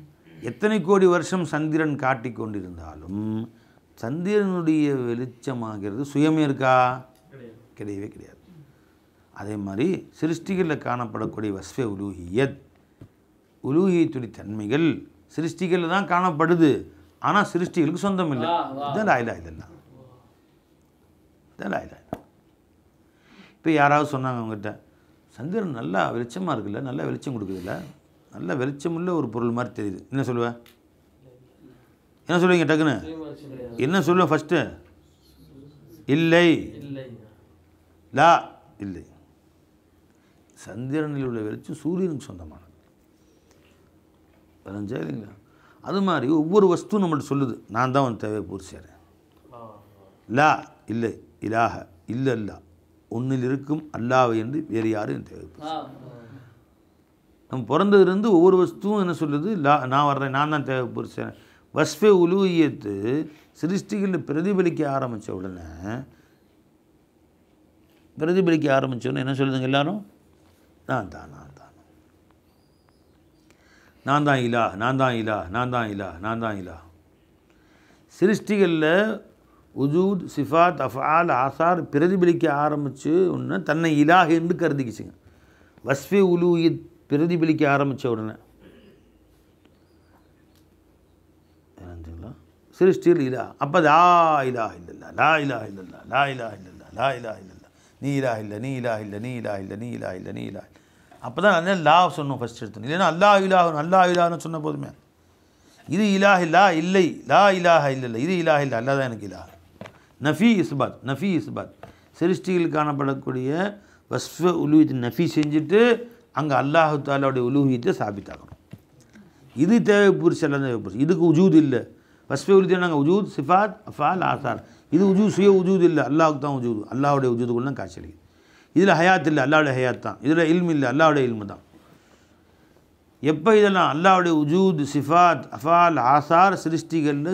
[SPEAKER 1] எத்தனை கோடி வருஷம் சந்திரன் காட்டி கொண்டிருந்தாலும் சந்திரனுடைய வெளிச்சமாகிறது சுயமே இருக்கா? கிடையவே கிடையாது. அதே மாதிரி சிருஷ்டிகளில் காணப்படக்கூடிய வஸ்ஃபே உலூஹியத்துடைய தன்மைகள் சிருஷ்டிகளில் தான் காணப்படுது. ஆனால் சிருஷ்டிகளுக்கு சொந்தம் இல்லை. இதுதான் லாயிலா இல்லைன்னா இப்போ யாராவது சொன்னாங்க அவங்ககிட்ட, சந்திரன் நல்லா வெளிச்சமாக இருக்குல்ல, நல்லா வெளிச்சம் கொடுக்குதுல்ல, நல்ல வெளிச்சமுள்ள ஒரு பொருள் மாதிரி தெரியுது, என்ன சொல்லுவேன்? என்ன சொல்லுவீங்க டக்குன்னு? என்ன சொல்லுவேன்? ஃபஸ்ட்டு இல்லை.
[SPEAKER 2] இல்லை.
[SPEAKER 1] லா இல்லை. சந்திரனில் உள்ள வெளிச்சம் சூரியனுக்கு சொந்தமானது. புரிஞ்சா இல்லைங்களா? அது மாதிரி ஒவ்வொரு வஸ்துவும் நம்மள்ட்ட சொல்லுது, நான் தான் உன் தேவையை பூர்த்தி செய்கிறேன். லா இல்லை, இலாஹ இல்லை, அல்லா ஒன்றில் இருக்கும் அல்லாவை என்று வேறு யாரும் என் தேவை. நம்ம பிறந்ததுலேருந்து ஒவ்வொரு வஸ்துவும் என்ன சொல்லுது, லா நான் வர்றேன், நான் தான் தேவை பூர்த்தி செய்கிறேன். வஸ்ஃபே உலூஹியத்து சிருஷ்டிகளில் பிரதிபலிக்க ஆரம்பித்த உடனே என்ன சொல்லுதுங்க எல்லாரும்? நான் தான் இலா, நான் தான் இலா, நான் தான் இலா, நான் தான் இலா. சிருஷ்டிகளில் உஜூத், சிஃபாத், அஃஆல், ஆசார் பிரதிபலிக்க ஆரம்பித்து ஒன்று தன்னை இலாஹ் என்று கருதிக்கிச்சுங்க. வஸ்ஃபே உலூஹியத் பிரதிபலிக்க ஆரம்பித்த உடனே சிருஷ்டிகள் இலா. அப்போ லா இலாஹ இல்லல்லா, லா இலாஹ இல்லல்லா, லா இலாஹ இல்லல்லா, லா இலாஹ இல்லல்லா, நீ இலாஹ இல்லை, நீ இலாஹ இல்லை, நீ இலாஹ இல்லை, நீ இலாஹ இல்லை, நீ இலாஹ. அப்போ தான் என்ன லா சொன்னோம் ஃபஸ்ட் எடுத்தோம். இல்லைன்னா அல்லாஹ் இலாஹ், அல்லாஹ் இலாஹ்னு சொன்ன போதுமே. இது இலாஹ் இல்லா இல்லை, லா இலாஹ இல்லல்ல, இது இலாஹ் இல்லை, அல்லா தான் எனக்கு இலாஹ். நஃபி இஸ்பாத் சிருஷ்டிகள் காணப்படக்கூடிய வஸ்ஃப உலூஹியத்தை நஃபி செஞ்சுட்டு அங்கே அல்லாஹு தாலாவுடைய உலூஹியத்தை சாபித்தாகணும். இது தேவை பூர்த்தி, எல்லாம் தேவை பூர்த்தி. இதுக்கு உஜூத் இல்லை. வஸ்ஃப உலூஹியத்தை நாங்கள் உஜூத், சிஃபாத், அஃஆல், ஆசார். இது உஜூத், சுய உஜூத் இல்லை, அல்லாஹுக்கு தான் உஜூத். அல்லாஹுடைய உஜூதுக்குள்ள தான் காட்சியளிக்குது. இதில் ஹயாத் இல்லை, அல்லாவுடைய ஹயாத் தான். இதில் இல்மு இல்லை, அல்லாவுடைய இல்மு தான். எப்போ இதெல்லாம் அல்லாவுடைய உஜூத், சிஃபாத், அஃஆல், ஆசார் சிருஷ்டிகளில்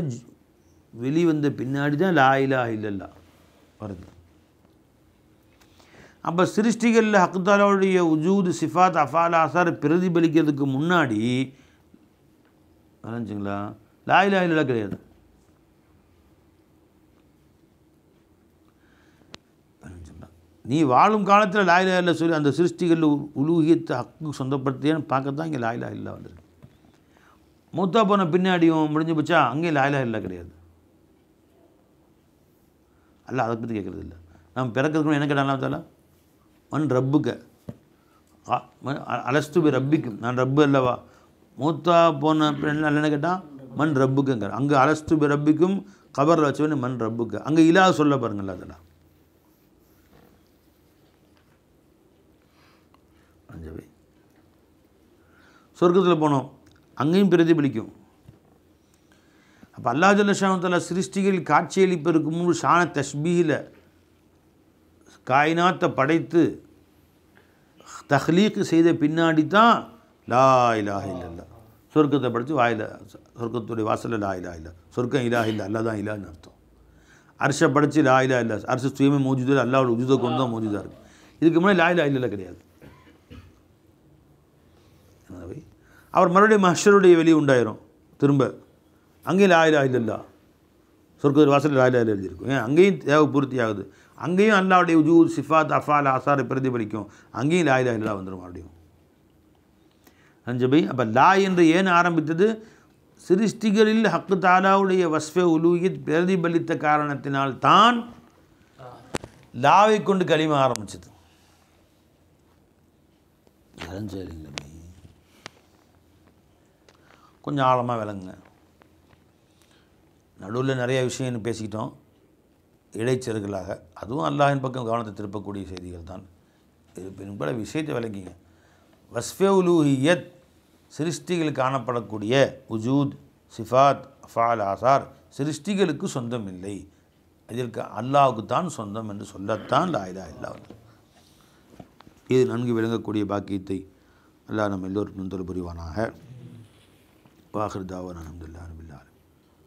[SPEAKER 1] வெளிவந்த பின்னாடி தான் லா இலாஹ இல்லல்லா வருது. அப்போ சிருஷ்டிகளில் ஹக்கு தஆலாவுடைய உஜூத், சிஃபாத், அஃஆல், ஆசார் பிரதிபலிக்கிறதுக்கு முன்னாடி வரைஞ்சிங்களா லா இலாஹ இல்லல்லா கிடையாது. நீ வாழும் காலத்தில் லா இலாஹ இல்லல்லா சொல்லி அந்த சிருஷ்டிகளில் உலூஹியத்தை ஹக்கு சொந்தப்படுத்தியன்னு பார்க்கத்தான் இங்கே லா இலாஹ இல்லல்லா வந்திருக்கு. மூத்தா போன பின்னாடியும் முடிஞ்சு போச்சா, அங்கேயும் லா இலாஹ இல்லல்லா கிடையாது. அல்ல அதை பற்றி கேட்குறது இல்லை. நம்ம பிறக்கிறதுக்கு என்ன கேட்டாலும் தால மண் ரப்புக்க அலஸ்து பி ரப்பிக்கும், நான் ரப்பு அல்லவா. மூத்தா போன பிள்ளை என்ன கேட்டால் மண் ரப்புக்குங்கிற. அங்கே அலஸ்து பி ரப்பிக்கும் கபரில் வச்சவனே மண் ரப்புக்கு. அங்கே இலா சொல்ல பாருங்கள்ல. அதெல்லாம் அஞ்சவை சொர்க்கத்தில் போனோம், அங்கேயும் பிரதிபலிக்கும். அப்போ அல்லாஹ் ஜல்ல ஷானஹு சிருஷ்டிகள் காட்சியளிப்பதற்கு முன்பு ஷான தஷ்பீஹில் காயினாத்தை படைத்து தஹ்லீக் செய்த பின்னாடி தான் லா இலாஹ இல்லல்லா. சொர்க்கத்தை படைத்து வாயில சொர்க்கத்துடைய வாசலில் லா இலாஹ இல்லா. சொர்க்கம் இலாஹ இல்லை, அல்லா தான் இலான்னு அர்த்தம். அர்ஷை படைத்து லா இலாஹ இல்லா. அர்ஷ சுயமே மௌஜூது, அல்லாவோட உஜூதை கொண்டு தான் மௌஜூதாக இருக்குது. இதுக்கு முன்னாடி லா இலாஹ இல்லல்லா கிடையாது. அவர் மறுபடியும் மஹ்ஷருடைய வெளி உண்டாயிரும். திரும்ப அங்கேயும் லா இலாஹ இல்லல்லா. சொர்க்க வாசலில் லா இலாஹ இல்லல்லா எழுதியிருக்கும். ஏன் அங்கேயும் தேவை பூர்த்தி ஆகுது. அங்கேயும் அல்லாவுடைய உஜூத், சிஃபாத், அஃஆல், ஆசாரை பிரதிபலிக்கும். அங்கேயும் லா இலாஹ இல்லல்லா வந்துடும் மறுபடியும். அஞ்சபை அப்போ லா என்று ஏன் ஆரம்பித்தது? சிருஷ்டிகளில் ஹக்கு தாலாவுடைய வஸ்ஃபே உலூஹியத் பிரதிபலித்த காரணத்தினால் தான் லாவை கொண்டு கலிமா ஆரம்பிச்சது. சரிங்களா? கொஞ்சம் ஆழமாக விளங்குங்க. நடுவில் நிறைய விஷயம் பேசிக்கிட்டோம் இடைச்செருகலாக. அதுவும் அல்லாஹின் பக்கம் கவனத்தை திருப்பக்கூடிய செய்திகள் தான். இது பல விஷயத்தை விளங்கிங்க. வஸ்ஃபே உலூஹியத் சிருஷ்டிகள் காணப்படக்கூடிய உஜூத், சிஃபாத், அஃஆல், ஆசார் சிருஷ்டிகளுக்கு சொந்தம் இல்லை. இதற்கு அல்லாஹுக்கு தான் சொந்தம் என்று சொல்லத்தான் லா இலாஹ இல்லல்லா. இது நன்கு விளங்கக்கூடிய பாக்கியத்தை அல்லாஹ் நம்ம எல்லோருக்கும் புரிவானாக. வாஹிர் தாவானா அல்ஹம்துலில்லாஹ்.